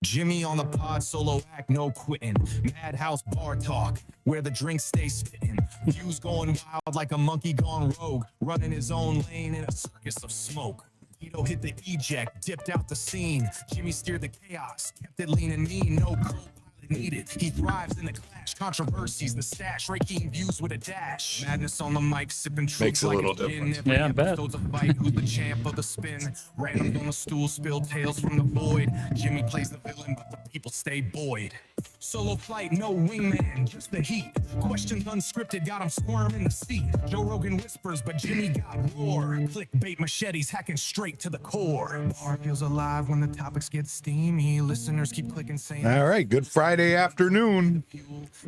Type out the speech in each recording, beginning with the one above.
Jimmy on the pod, solo act, no quitting. MAHD House Bar Talk, where the drinks stay spitting. Views going wild like a monkey gone rogue, running his own lane in a circus of smoke. Tito hit the eject, dipped out the scene. Jimmy steered the chaos, kept it lean and mean. No co-pilot needed. He thrives in the clash. Controversies, the stash. Raking views with a dash. Madness on the mic, sipping truth. Makes a like little gin. difference. Every Yeah, I bet. episode's a fight. Who's the champ of the spin? Randoms on the stool, spill tales from the void. Jimmy plays the villain, but the people stay buoyed. Solo flight, no wingman, just the heat. Questions unscripted, got him squirming in the seat. Joe Rogan whispers, but Jimmy got roar. Clickbait machetes hacking straight to the core. Bar feels alive when the topics get steamy. Listeners keep clicking saying, All right, good Friday afternoon.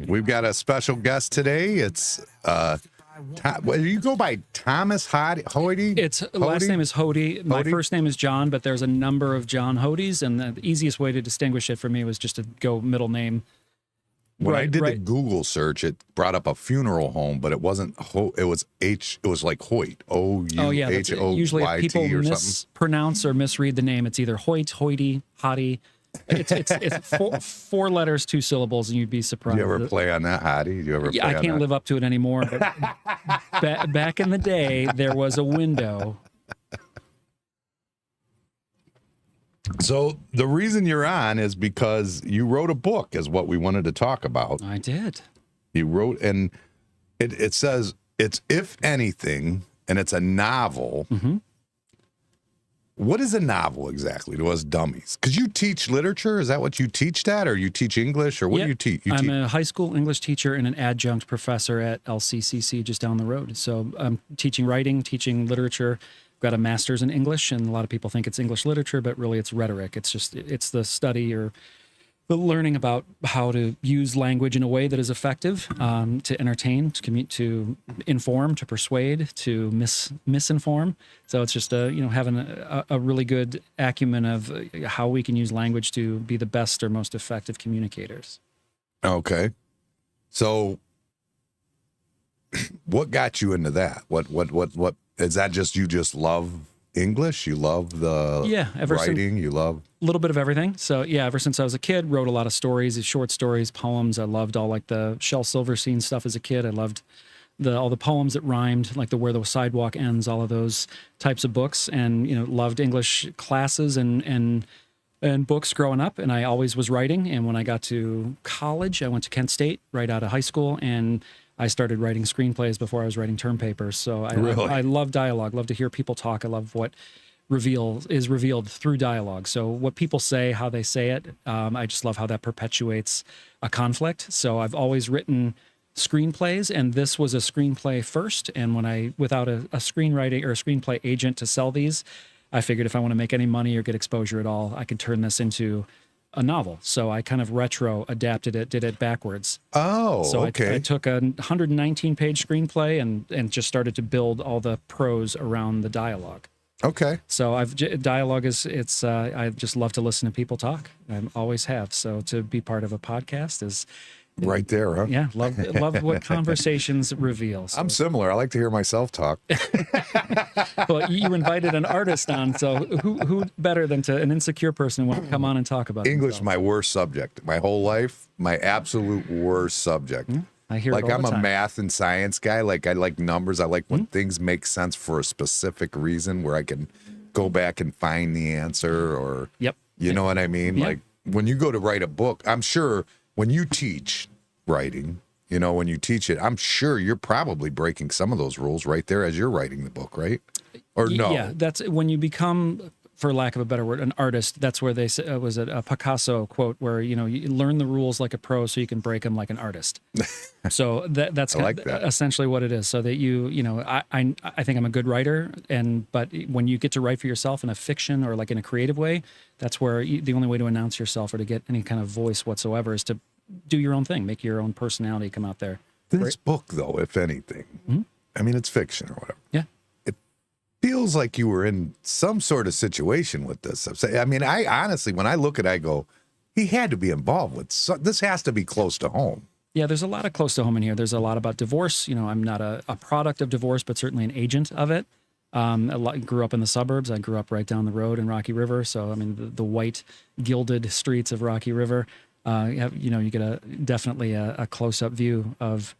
We've got a special guest today. It's you go by Thomas Hoty? Its last name is Hoty. My Hoty? first name is John, but there's a number of John Hotys, and the easiest way to distinguish it for me was just to go middle name. When I did the Google search, it brought up a funeral home, but it wasn't. It was H. It was like Hoyt. O-U-H-O-Y-T Usually if people or something. mispronounce or misread the name, it's either Hoyt, Hoity, Hoty. It's four letters, two syllables, and you'd be surprised. Do you ever play on that, Hoty? Do you ever? Yeah, I can't live up to it anymore. But back in the day, there was a window. So the reason you're on is because you wrote a book, is what we wanted to talk about. I did. You wrote, and it says it's If Anything, and it's a novel. Mm-hmm. What is a novel exactly to us dummies? Because you teach literature. Is that what you teach that? Or you teach English? Or what do you teach? I'm a high school English teacher and an adjunct professor at LCCC just down the road. So I'm teaching writing, teaching literature. I've got a master's in English, and a lot of people think it's English literature, but really it's rhetoric. It's the study or the learning about how to use language in a way that is effective, to entertain, to inform, to persuade, to misinform. So it's just having a really good acumen of how we can use language to be the best or most effective communicators. Okay. So what got you into that? What is that? Just you just love English? You love the writing? You love a little bit of everything. So yeah, ever since I was a kid, wrote a lot of stories, short stories, poems. I loved all like the Shel Silverstein stuff as a kid. I loved all the poems that rhymed, like the Where the Sidewalk Ends, all of those types of books, and loved English classes and books growing up. And I always was writing. And when I got to college, I went to Kent State right out of high school, and I started writing screenplays before I was writing term papers. So I love dialogue, love to hear people talk. I love what is revealed through dialogue. So what people say, how they say it, I just love how that perpetuates a conflict. So I've always written screenplays, and this was a screenplay first. And when without a screenwriting or a screenplay agent to sell these, I figured if I want to make any money or get exposure at all, I could turn this into a novel. So I kind of retro adapted it, did it backwards. Oh, so okay. I took a 119-page screenplay and just started to build all the prose around the dialogue. Okay. So dialogue is I just love to listen to people talk. I always have. So to be part of a podcast is right there, huh? Yeah, love what conversations reveal. So. I'm similar. I like to hear myself talk. Well, you invited an artist on, so who better than an insecure person want to come on and talk about English? themselves? My worst subject. My whole life, my absolute worst subject. I hear like it all I'm the a time. math and science guy. Like I like numbers. I like when things make sense for a specific reason, where I can go back and find the answer. Or you know what I mean? Yep. Like when you go to write a book, I'm sure when you teach writing, when you teach it, I'm sure you're probably breaking some of those rules right there as you're writing the book, right? Or no? Yeah, that's when you become, for lack of a better word, an artist. That's where they say, was it a Picasso quote where you learn the rules like a pro so you can break them like an artist. So that's kind of essentially what it is. So that I think I'm a good writer, but when you get to write for yourself in a fiction or like in a creative way, that's where the only way to announce yourself or to get any kind of voice whatsoever is to do your own thing, make your own personality come out there. This book, though, if anything, I mean, it's fiction or whatever. Yeah. Feels like you were in some sort of situation with this. I mean, I honestly, when I look at it, I go, he had to be involved with this. Has to be close to home. Yeah, there's a lot of close to home in here. There's a lot about divorce. I'm not a product of divorce, but certainly an agent of it. Grew up in the suburbs. I grew up right down the road in Rocky River. So, I mean, the white gilded streets of Rocky River, you get definitely a close-up view of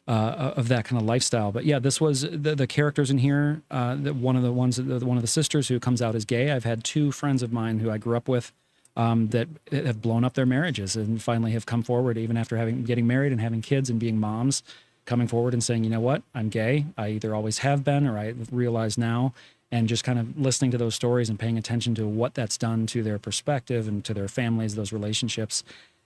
that kind of lifestyle. But yeah, this was the characters in here. One of the sisters who comes out as gay. I've had two friends of mine who I grew up with that have blown up their marriages and finally have come forward, even after getting married and having kids and being moms, coming forward and saying, you know what, I'm gay. I either always have been or I realize now. And just kind of listening to those stories and paying attention to what that's done to their perspective and to their families, those relationships.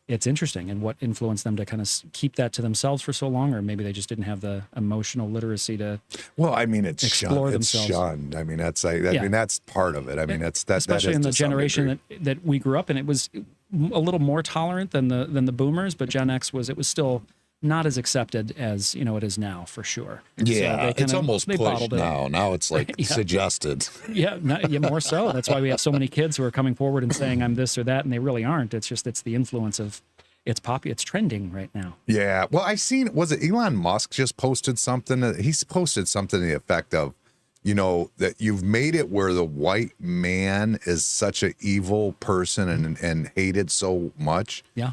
It's interesting, and what influenced them to kind of keep that to themselves for so long, or maybe they just didn't have the emotional literacy to. Well, I mean, it's explore shunned. themselves. It's shunned. I mean, I mean, that's part of it. I mean, especially in the generation that we grew up in. It was a little more tolerant than the boomers, but Gen X was still not as accepted as it is now, for sure. Yeah, so it's almost pushed now. Now it's like suggested. Yeah, more so. That's why we have so many kids who are coming forward and saying I'm this or that, and they really aren't. It's the influence of it's trending right now. Yeah. Well, was it Elon Musk just posted something? He's posted something to the effect of, that you've made it where the white man is such an evil person and hated so much. Yeah.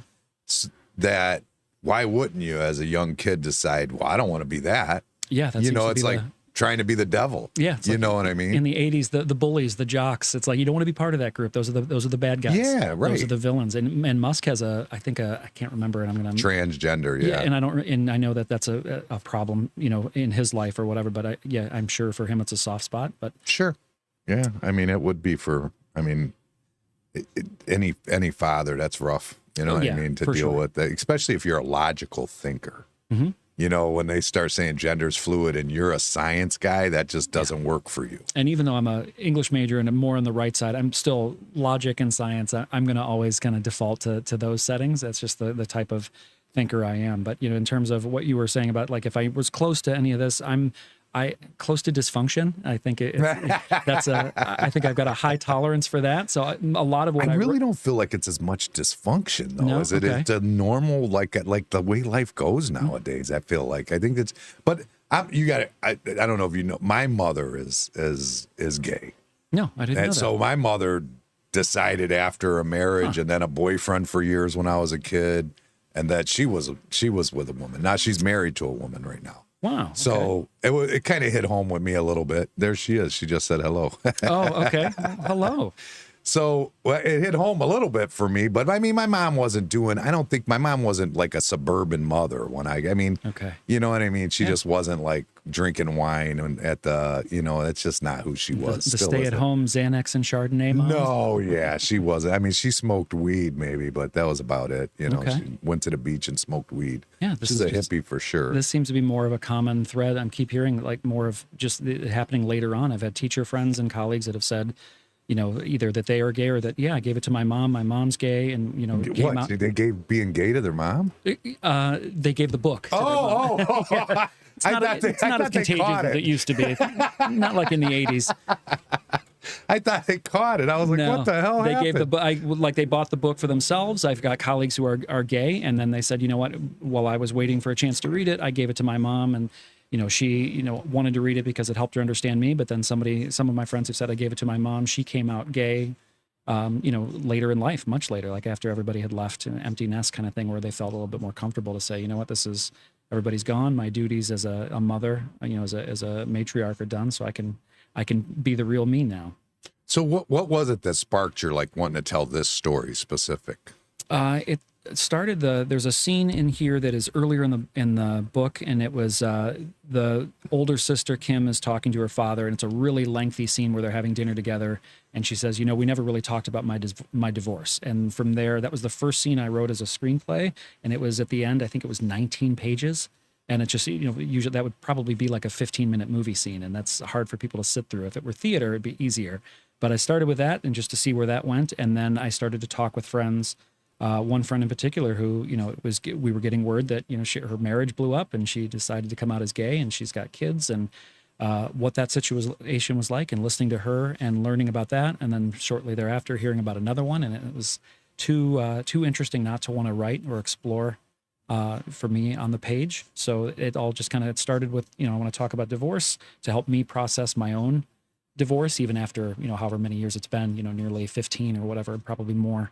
That why wouldn't you, as a young kid, decide, well, I don't want to be that? Yeah, that's it's like trying to be the devil. Yeah, you know what I mean. In the '80s, the bullies, the jocks. It's like you don't want to be part of that group. Those are the bad guys. Yeah, right. Those are the villains. And Musk has I can't remember, and I'm gonna transgender. Yeah, and I know that's a problem, in his life or whatever. But I'm sure for him it's a soft spot. But sure, yeah. I mean, it would be for. I mean, any father, that's rough. You know what I mean? To deal with that, especially if you're a logical thinker. Mm-hmm. When they start saying gender's fluid and you're a science guy, that just doesn't work for you. And even though I'm an English major and I'm more on the right side, I'm still logic and science. I'm going to always kind of default to those settings. That's just the type of thinker I am. But, in terms of what you were saying about, like, if I was close to any of this, I close to dysfunction. I think I think I've got a high tolerance for that. So a lot of what I really don't feel like it's as much dysfunction though, as it is the normal, like the way life goes nowadays. I feel like I think that's, but I don't know if you know, my mother is gay. No, I didn't know that. So my mother decided after a marriage and then a boyfriend for years when I was a kid, and that she was with a woman. Now she's married to a woman right now. Wow. So it kind of hit home with me a little bit. There she is. She just said hello. Oh, okay. Hello. So it hit home a little bit for me, but I mean, my mom wasn't I don't think my mom wasn't like a suburban mother okay. You know what I mean? She just wasn't like drinking wine and it's just not who she was. The stay-at-home Xanax and Chardonnay mom? No, yeah, she wasn't. I mean, she smoked weed maybe, but that was about it. She went to the beach and smoked weed. Yeah, she's a hippie for sure. This seems to be more of a common thread. I keep hearing like more of just it happening later on. I've had teacher friends and colleagues that have said, either that they are gay or that, I gave it to my mom. My mom's gay, and came out. They gave being gay to their mom? They gave the book. To their mom. Yeah. It's not as contagious as it used to be. Not like in the 80s. I thought they caught it. I was like, what the hell happened? They gave the book. They bought the book for themselves. I've got colleagues who are gay, and then they said, you know what? While I was waiting for a chance to read it, I gave it to my mom, and she wanted to read it because it helped her understand me. But then some of my friends have said I gave it to my mom. She came out gay, later in life, much later, like after everybody had left, an empty nest kind of thing, where they felt a little bit more comfortable to say, you know what, everybody's gone. My duties as a mother, as a matriarch are done. So I can be the real me now. So what was it that sparked your wanting to tell this story specific? It started there's a scene in here that is earlier in the book, and it was the older sister Kim is talking to her father, and it's a really lengthy scene where they're having dinner together, and she says, we never really talked about my divorce. And from there, that was the first scene I wrote as a screenplay, and it was at the end, I think it was 19 pages. And it just, usually that would probably be like a 15-minute movie scene, and that's hard for people to sit through. If it were theater, it'd be easier. But I started with that, and just to see where that went, and then I started to talk with friends. One friend in particular who, we were getting word that, her marriage blew up, and she decided to come out as gay, and she's got kids, and what that situation was like, and listening to her and learning about that, and then shortly thereafter hearing about another one, and it was too interesting not to want to write or explore for me on the page. So it all just kind of started with, I want to talk about divorce to help me process my own divorce, even after, however many years it's been, nearly 15 or whatever, probably more.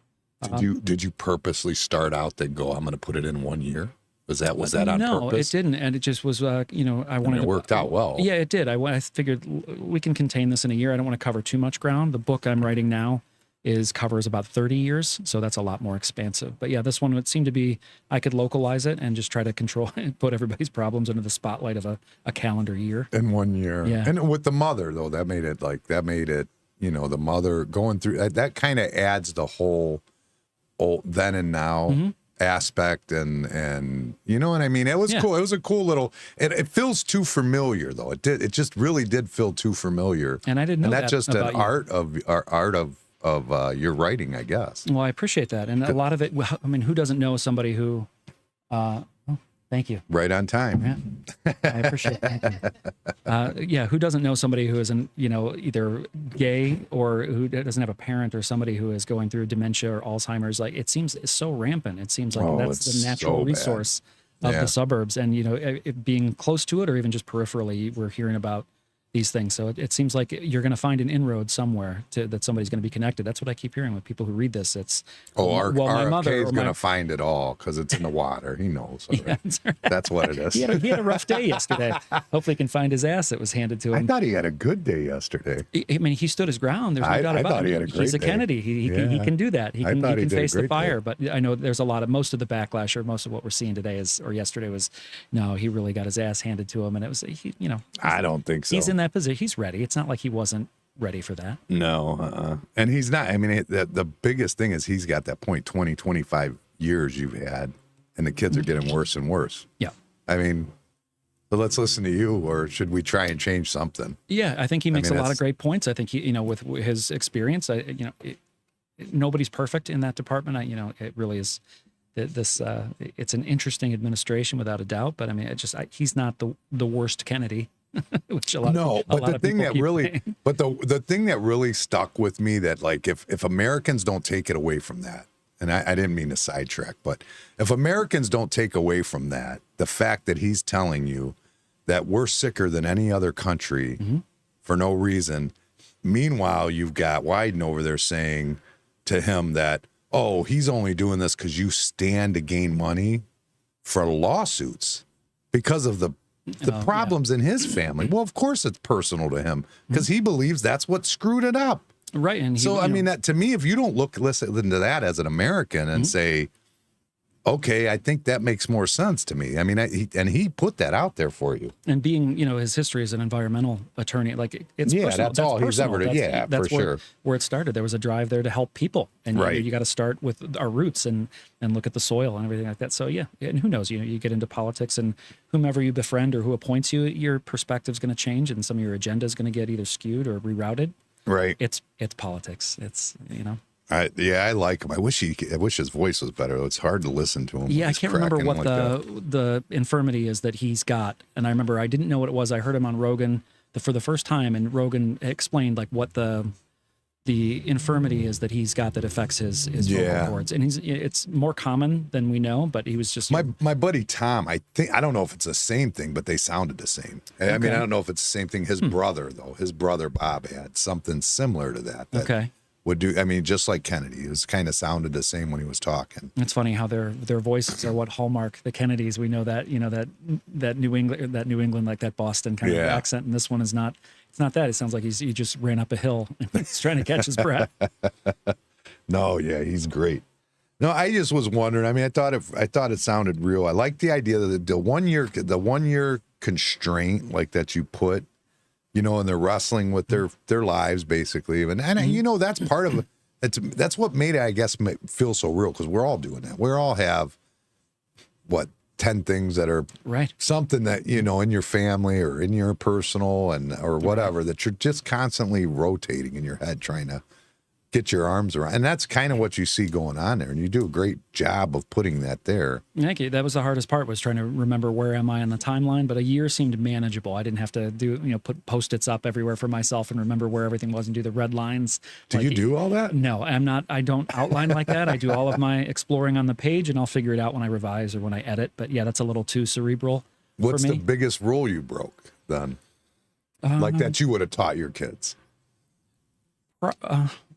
Did you purposely start out that go, I'm going to put it in 1 year? Was that on purpose? No, it didn't. And it just was, I wanted it worked out well. Yeah, it did. I figured we can contain this in a year. I don't want to cover too much ground. The book I'm writing now covers about 30 years. So that's a lot more expansive. But yeah, this one would seem to be, I could localize it and just try to control and put everybody's problems under the spotlight of a calendar year. In 1 year. Yeah. And with the mother, though, that made it, the mother going through, that kind of adds the whole then and now aspect. And you know what I mean? It was cool. It was a cool little, it feels too familiar, though. It just really did feel too familiar. And I didn't know that. And that's just an art of your writing, I guess. Well, I appreciate that. And a lot of it, I mean, who doesn't know somebody who, thank you. Right on time. Yeah. I appreciate that. Who doesn't know somebody who isn't, either gay or who doesn't have a parent or somebody who is going through dementia or Alzheimer's? Like, it seems it's so rampant. It seems like that's the natural resource of the suburbs. And, it being close to it or even just peripherally, we're hearing about these things. So it seems like you're going to find an inroad somewhere that somebody's going to be connected. That's what I keep hearing with people who read this. It's RFK is going to find it all because it's in the water. He knows. Yeah, that's what it is. He had a rough day yesterday. Hopefully he can find his ass that was handed to him. I thought he had a good day yesterday. I mean, he stood his ground. There's no doubt about it. I thought he had a great He's a Kennedy. He can do that. He can face the fire. But I know there's most of the backlash or most of what we're seeing today yesterday was, no, he really got his ass handed to him. And it was, I don't think so. He's in that position. He's ready. It's not like he wasn't ready for that. No. And he's not. I mean, the biggest thing is he's got that 20, 25 years you've had, and the kids are getting worse and worse. Yeah. I mean, but let's listen to you, or should we try and change something? Yeah, I think he makes a lot of great points. I think he, with his experience, nobody's perfect in that department. It really is. It's an interesting administration without a doubt. But I mean, he's not the worst Kennedy. Which the thing that really stuck with me, that like if Americans don't take it away from that, and I didn't mean to sidetrack, but if Americans don't take away from that, the fact that he's telling you that we're sicker than any other country for no reason. Meanwhile, you've got Wyden over there saying to him that, oh, he's only doing this because you stand to gain money for lawsuits because of the problems in his family. Well, of course it's personal to him because he believes that's what screwed it up. Right. And that to me, if you don't listen to that as an American and say, okay, I think that makes more sense to me. I mean, he put that out there for you. And being, his history as an environmental attorney, like it's personal. That's all he's ever done. Yeah, that's for sure. Where it started. There was a drive there to help people, and you got to start with our roots and look at the soil and everything like that. So yeah, and who knows? You get into politics, and whomever you befriend or who appoints you, your perspective's going to change, and some of your agenda is going to get either skewed or rerouted. Right. It's politics. It's I like him. I wish his voice was better. It's hard to listen to him. Yeah, I can't remember what the infirmity is that he's got. And I remember I didn't know what it was. I heard him on Rogan for the first time, and Rogan explained like what the infirmity is that he's got that affects his vocal cords. And it's more common than we know, but he was just my buddy Tom. I don't know if it's the same thing, but they sounded the same. I mean, I don't know if it's the same thing. His brother Bob had something similar to that. Okay. Would do. I mean, just like Kennedy, it was kind of sounded the same when he was talking. It's funny how their voices are what hallmark the Kennedys. We know that that New England like that Boston kind of accent, and this one is not. It's not that. It sounds like he just ran up a hill and he's trying to catch his breath. No, yeah, he's great. No, I just was wondering. I mean, I thought it sounded real. I like the idea that the 1 year constraint like that you put. And they're wrestling with their lives basically, and that's part of it. That's what made it, I guess, feel so real, because we're all doing that. We all have 10 things that are something that in your family or in your personal or whatever that you're just constantly rotating in your head trying to get your arms around. And that's kind of what you see going on there. And you do a great job of putting that there. Thank you. That was the hardest part, was trying to remember where am I on the timeline. But a year seemed manageable. I didn't have to put Post-its up everywhere for myself and remember where everything was and do the red lines. Do you do all that? No, I'm not. I don't outline like that. I do all of my exploring on the page, and I'll figure it out when I revise or when I edit. But yeah, that's a little too cerebral for me. What's the biggest rule you broke then? Like that you would have taught your kids?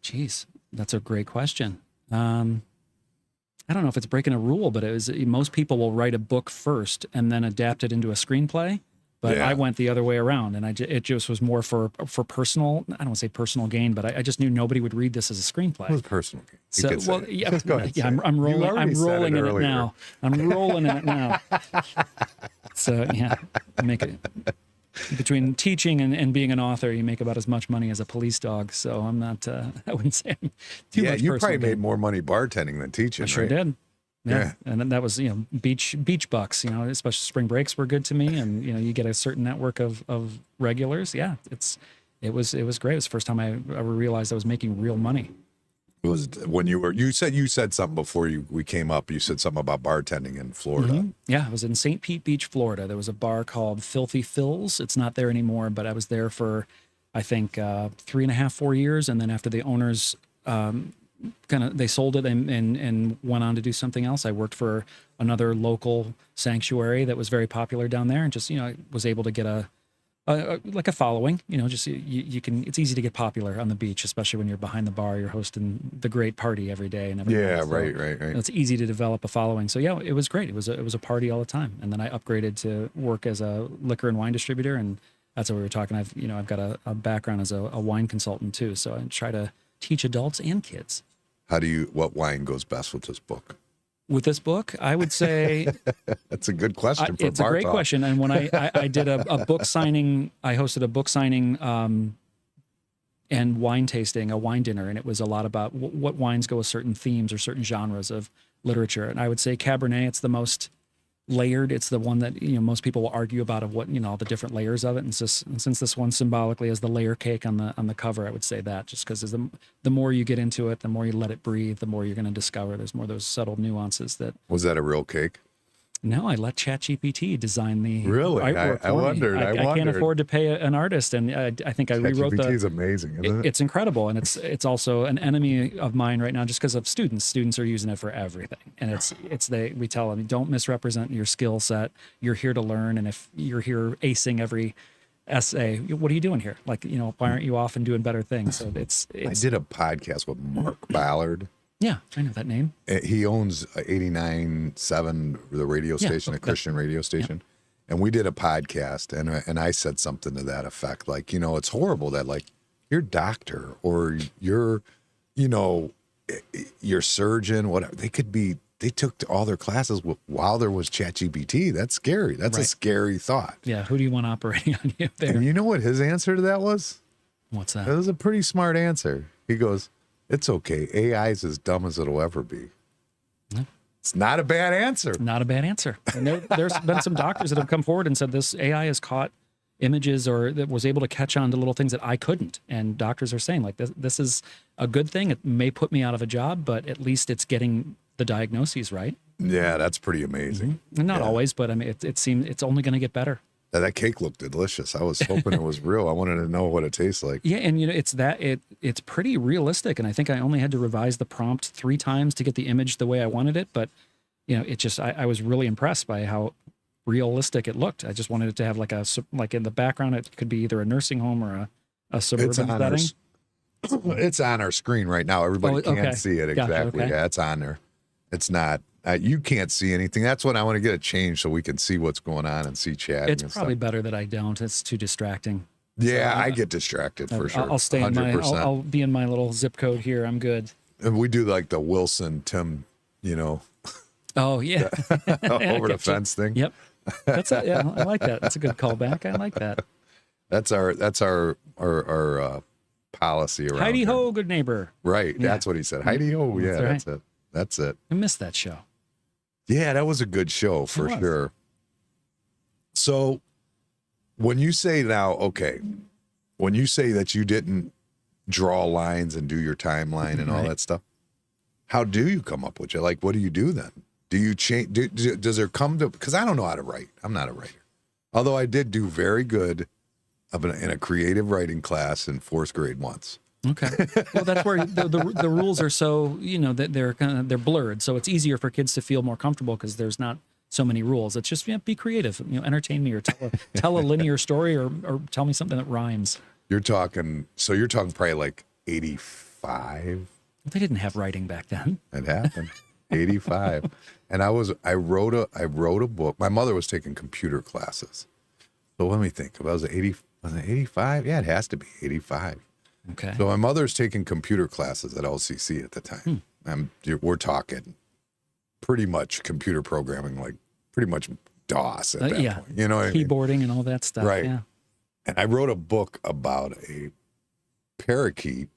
Geez, that's a great question. I don't know if it's breaking a rule, but most people will write a book first and then adapt it into a screenplay. But I went the other way around, and it just was more for personal. I don't want to say personal gain, but I just knew nobody would read this as a screenplay. It was personal gain. So, go ahead. Yeah, I'm rolling. I'm rolling in it now. I'm rolling in it now. So yeah, make it. Between teaching and being an author, you make about as much money as a police dog. So I'm not. I wouldn't say I'm too much. Yeah, you probably made more money bartending than teaching. I sure did. Yeah. And then that was, beach bucks, especially spring breaks were good to me. And, you get a certain network of regulars. Yeah. It was great. It was the first time I ever realized I was making real money. It was when you said something before we came up. You said something about bartending in Florida. Mm-hmm. Yeah. I was in St. Pete Beach, Florida. There was a bar called Filthy Phil's. It's not there anymore, but I was there for, I think, 3.5, 4 years. And then after the owners, they sold it and went on to do something else. I worked for another local sanctuary that was very popular down there, and just I was able to get a following. You can. It's easy to get popular on the beach, especially when you're behind the bar. You're hosting the great party every day and everything. Yeah, so right. It's easy to develop a following. So yeah, it was great. It was a party all the time, and then I upgraded to work as a liquor and wine distributor, and that's what we were talking. I've got a background as a wine consultant too, so I try to teach adults and kids. What wine goes best with this book? With this book, I would say that's a good question. It's a great question. And when I did a book signing, I hosted a book signing and wine tasting, a wine dinner, and it was a lot about what wines go with certain themes or certain genres of literature. And I would say Cabernet, it's the most layered. It's the one that most people will argue about of what all the different layers of it. And since this one symbolically is the layer cake on the cover, I would say that just because the more you get into it, the more you let it breathe, the more you're going to discover. There's more of those subtle nuances that. Was that a real cake? No, I let ChatGPT design the really. I wondered. I can't afford to pay an artist, and I think I rewrote ChatGPT is amazing. Isn't it? It's incredible, and it's also an enemy of mine right now, just because of students. Students are using it for everything, and we tell them, don't misrepresent your skill set. You're here to learn, and if you're here acing every essay, what are you doing here? Like, why aren't you off and doing better things? So it's. I did a podcast with Mark Ballard. Yeah, I know that name. He owns 89.7, the radio station, a Christian radio station. Yeah. And we did a podcast, and I said something to that effect. Like, it's horrible that, like, your doctor or your surgeon, whatever, they took all their classes while there was ChatGPT. That's scary. That's a scary thought. Yeah, who do you want operating on you there? And you know what his answer to that was? What's that? It was a pretty smart answer. He goes, it's okay. AI is as dumb as it'll ever be. Yeah. It's not a bad answer. Not a bad answer. And there's been some doctors that have come forward and said this AI has caught images or that was able to catch on to little things that I couldn't. And doctors are saying, like, this is a good thing. It may put me out of a job, but at least it's getting the diagnoses right. Yeah, that's pretty amazing. Mm-hmm. And not always, but I mean, it seems it's only going to get better. That cake looked delicious. I was hoping it was real. I wanted to know what it tastes like. Yeah, and it's pretty realistic. And I think I only had to revise the prompt 3 times to get the image the way I wanted it. But it just I was really impressed by how realistic it looked. I just wanted it to have like in the background, it could be either a nursing home or a suburban setting. It's on our screen right now. Everybody can't see it exactly. Gotcha, okay. Yeah, it's on there. It's not. You can't see anything. That's when I want to get it changed so we can see what's going on and see chat. It's probably better that I don't. It's too distracting. Yeah, so, I get distracted for sure. I'll stay 100%. I'll be in my little zip code here. I'm good. And we do like the Wilson Tim, Oh yeah, over the fence thing. Yep, I like that. That's a good callback. I like that. That's our policy around. Heidi ho, good neighbor. Right, yeah. That's what he said. Heidi ho, yeah, that's it. That's it. I missed that show. Yeah, that was a good show for sure. So when you say when you say that you didn't draw lines and do your timeline and all that stuff, how do you come up with it? Like, what do you do then? Do you change? Does there come to, because I don't know how to write. I'm not a writer. Although I did do very good in a creative writing class in 4th grade once. Okay. Well, that's where the rules are so, that they're blurred. So it's easier for kids to feel more comfortable because there's not so many rules. It's just be creative, entertain me or tell a linear story or tell me something that rhymes. You're talking probably like 85. They didn't have writing back then. It happened. 85. And I wrote a book. My mother was taking computer classes. So let me think. If I was 85? Yeah, it has to be 85. Okay. So my mother's taking computer classes at LCC at the time. We're talking pretty much computer programming, like pretty much DOS at that point. You know what I mean? Keyboarding and all that stuff. Right. Yeah. And I wrote a book about a parakeet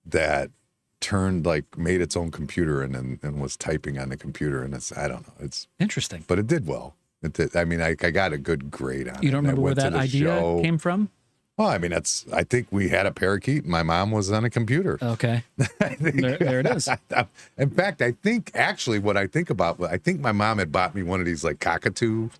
that made its own computer and was typing on the computer. And I don't know. It's interesting. But it did well. It did. I mean, I got a good grade on it. You don't remember where that idea came from? Well, I mean, I think we had a parakeet. My mom was on a computer. Okay. There it is. In fact, I think my mom had bought me one of these like cockatoo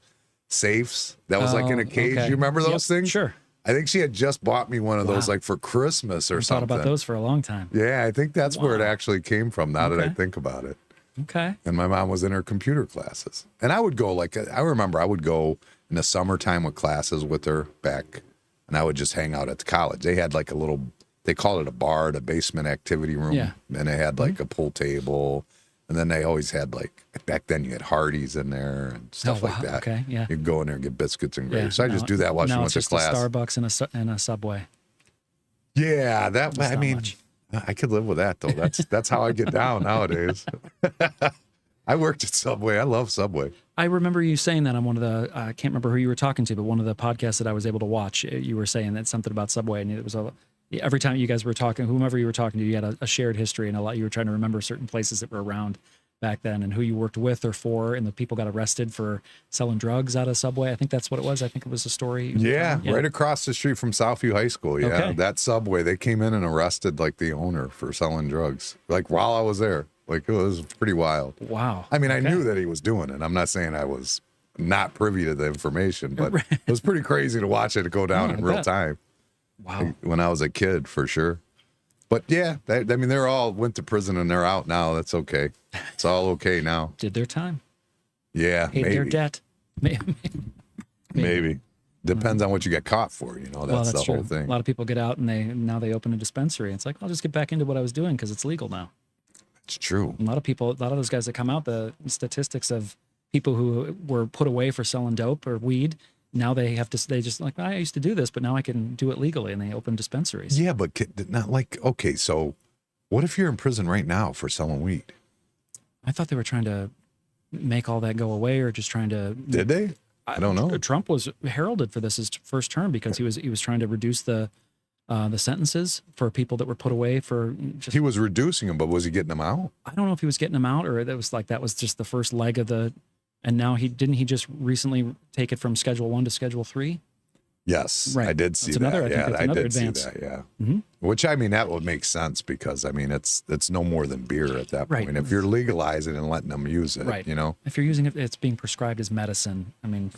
safes that was like in a cage. Okay. You remember those things? Sure. I think she had just bought me one of those like for Christmas or something. Thought about those for a long time. Yeah, I think that's where it actually came from now that I think about it. Okay. And my mom was in her computer classes. And I would go I remember I would go in the summertime with classes with her back, and I would just hang out at the college. They had like they called it a bar, the basement activity room. Yeah. And they had like a pool table. And then they always had back then you had Hardee's in there and stuff like that. Okay, yeah. You'd go in there and get biscuits and gravy. Yeah. So I just do that while she went to class. A Starbucks and a Subway. Yeah, Much. I could live with that though. That's how I get down nowadays. I worked at Subway. I love Subway. I remember you saying that on one of the, I can't remember who you were talking to, but one of the podcasts that I was able to watch, you were saying that something about Subway, and it was every time you guys were talking, whomever you were talking to, you had a shared history, and you were trying to remember certain places that were around back then and who you worked with or for, and the people got arrested for selling drugs out of Subway. I think that's what it was. I think it was a story. Yeah, right across the street from Southview High School. Yeah, okay. That Subway, they came in and arrested like the owner for selling drugs, like while I was there. Like it was pretty wild. Wow. I mean, I knew that he was doing it. I'm not saying I was not privy to the information, but it was pretty crazy to watch it go down in real time. Wow. When I was a kid, for sure. But yeah, I mean, they're all went to prison and they're out now. That's okay. It's all okay now. Did their time. Yeah, Paid their debt. Maybe. Depends on what you get caught for, you know. That's the whole thing. A lot of people get out and now they open a dispensary. It's like, I'll just get back into what I was doing because it's legal now. It's true. A lot of those guys that come out, the statistics of people who were put away for selling dope or weed, now they just like, I used to do this, but now I can do it legally, and they open dispensaries. Yeah, but not like, okay, so what if you're in prison right now for selling weed? I thought they were trying to make all that go away, or just trying to. Did they? I don't know. Trump was heralded for this his first term because he was trying to reduce the sentences for people that were put away for. He was reducing them, but was he getting them out? I don't know if he was getting them out, or that was just the first leg of the. And now he just recently take it from Schedule 1 to Schedule 3? Yes, right. I did see that. I did advance. see that. Yeah, mm-hmm. Which I mean that would make sense because I mean it's no more than beer at that point. Right. If you're legalizing and letting them use it, right. You know. If you're using it, it's being prescribed as medicine. I mean,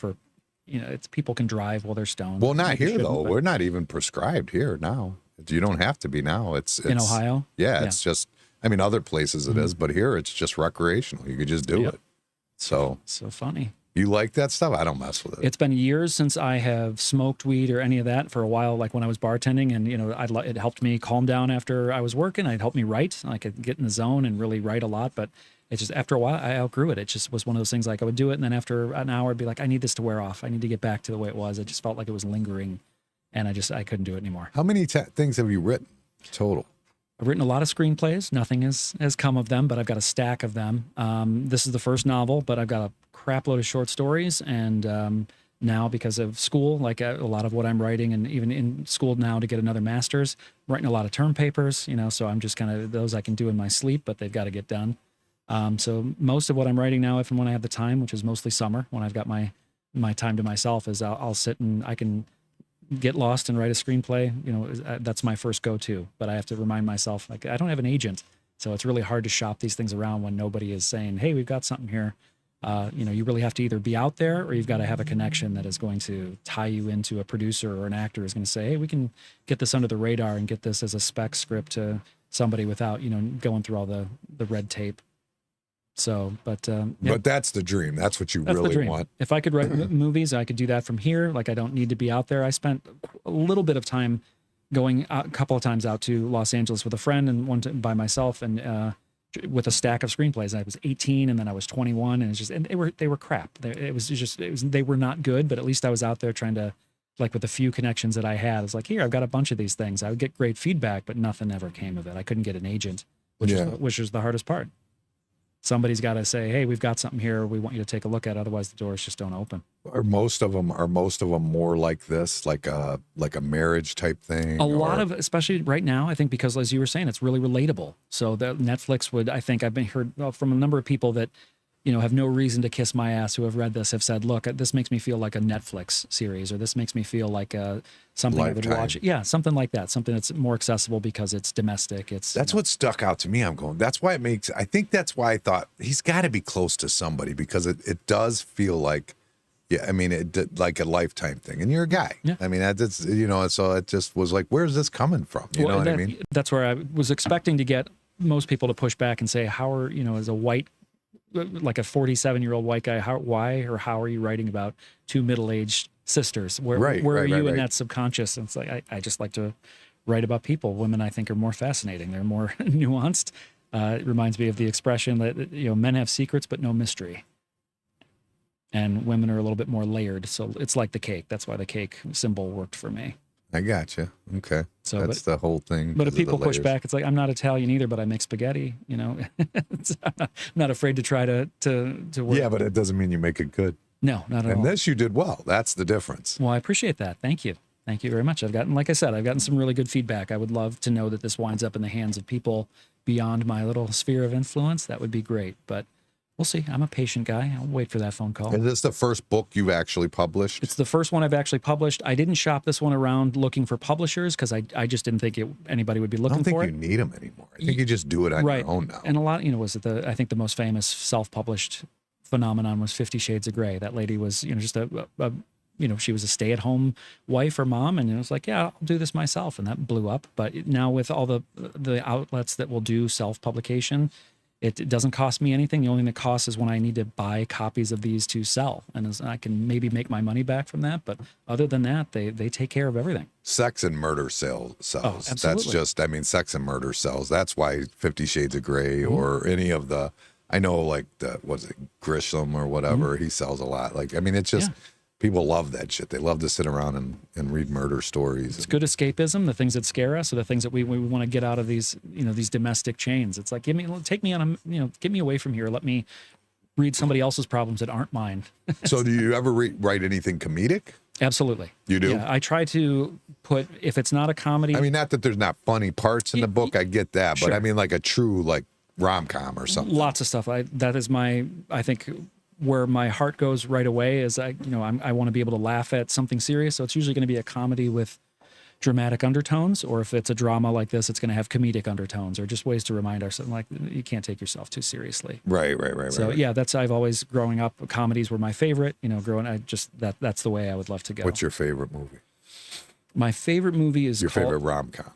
it's people can drive while they're stoned. Well, not here though. We're not even prescribed here now. You don't have to be now. It's in Ohio. Yeah, it's just. I mean, other places it is, but here it's just recreational. You could just do it. So funny. You like that stuff? I don't mess with it. It's been years since I have smoked weed or any of that. For a while, like when I was bartending, and it helped me calm down after I was working. It helped me write. I could get in the zone and really write a lot. But it's just after a while, I outgrew it. It just was one of those things. Like I would do it, and then after an hour, I'd be like, I need this to wear off. I need to get back to the way it was. It just felt like it was lingering, and I couldn't do it anymore. How many things have you written total? I've written a lot of screenplays. Nothing has come of them, but I've got a stack of them. This is the first novel, but I've got a crap load of short stories. And now, because of school, like a lot of what I'm writing, and even in school now to get another master's, I'm writing a lot of term papers, so I'm just kind of, those I can do in my sleep, but they've got to get done. So most of what I'm writing now, if and when I have the time, which is mostly summer, when I've got my time to myself, is I'll sit and I can get lost and write a screenplay. That's my first go-to, but I have to remind myself, like, I don't have an agent, so it's really hard to shop these things around when nobody is saying, hey, we've got something here. You really have to either be out there, or you've got to have a connection that is going to tie you into a producer or an actor who's going to say, hey, we can get this under the radar and get this as a spec script to somebody without, going through all the red tape. So, but that's the dream. That's what you really want. If I could write movies, I could do that from here. Like, I don't need to be out there. I spent a little bit of time going a couple of times out to Los Angeles with a friend and one by myself, and with a stack of screenplays. I was 18 and then I was 21, and it's just, and they were crap. They were not good, but at least I was out there trying to, like, with the few connections that I had, it's like, here, I've got a bunch of these things. I would get great feedback, but nothing ever came of it. I couldn't get an agent, which is the hardest part. Somebody's got to say, hey, we've got something here. We want you to take a look at it. Otherwise the doors just don't open. Are most of them more like this, like a marriage type thing? A lot of, especially right now, I think, because as you were saying, it's really relatable. So that Netflix would, I think I've been heard from a number of people that, have no reason to kiss my ass who have read this, have said, look, this makes me feel like a Netflix series, or this makes me feel like something I would watch. Yeah, something like that. Something that's more accessible because it's domestic. That's what stuck out to me. That's why I think that's why I thought he's got to be close to somebody, because it does feel like, like a Lifetime thing. And you're a guy. Yeah. I mean, that's, so it just was like, where's this coming from? You know what I mean? That's where I was expecting to get most people to push back and say, how are, as a white, like a 47-year-old white guy, how are you writing about two middle-aged sisters? Where are you in that subconscious? And it's like, I just like to write about people. Women, I think, are more fascinating. They're more nuanced. It reminds me of the expression that, men have secrets, but no mystery. And women are a little bit more layered. So it's like the cake. That's why the cake symbol worked for me. I gotcha. Okay. So that's the whole thing. But if people push back, it's like, I'm not Italian either, but I make spaghetti, I'm not afraid to try to work. Yeah, but it doesn't mean you make it good. No, not at all. And this you did well. That's the difference. Well, I appreciate that. Thank you. Thank you very much. Like I said, I've gotten some really good feedback. I would love to know that this winds up in the hands of people beyond my little sphere of influence. That would be great. But we'll see. I'm a patient guy. I'll wait for that phone call. Is this the first book you've actually published? It's the first one I've actually published. I didn't shop this one around looking for publishers because I just didn't think anybody would be looking for it. I don't think you need them anymore. I think you just do it on your own now. And a lot, I think the most famous self-published phenomenon was 50 Shades of Grey. That lady was, just she was a stay-at-home wife or mom, and it was like, yeah, I'll do this myself, and that blew up. But now with all the outlets that will do self-publication, it doesn't cost me anything. The only thing that costs is when I need to buy copies of these to sell. And I can maybe make my money back from that. But other than that, they take care of everything. Sex and murder sells. Oh, absolutely. That's just, sex and murder sells. That's why 50 Shades of Grey or any of the, I know like Grisham or whatever, he sells a lot. It's just, people love that shit. They love to sit around and read murder stories. It's good escapism. The things that scare us are the things that we want to get out of these, these domestic chains. It's like, get me away from here. Let me read somebody else's problems that aren't mine. So do you ever write anything comedic? Absolutely. You do? Yeah, I try to put, if it's not a comedy. Not that there's not funny parts in the book. I get that. Sure. But like a true rom-com or something. Lots of stuff. That is I think, where my heart goes right away is I want to be able to laugh at something serious. So it's usually going to be a comedy with dramatic undertones, or if it's a drama like this, it's going to have comedic undertones, or just ways to remind ourselves, like, you can't take yourself too seriously. Right. So yeah, I've always, growing up, comedies were my favorite, that's the way I would love to go. What's your favorite movie? My favorite movie is favorite rom-com?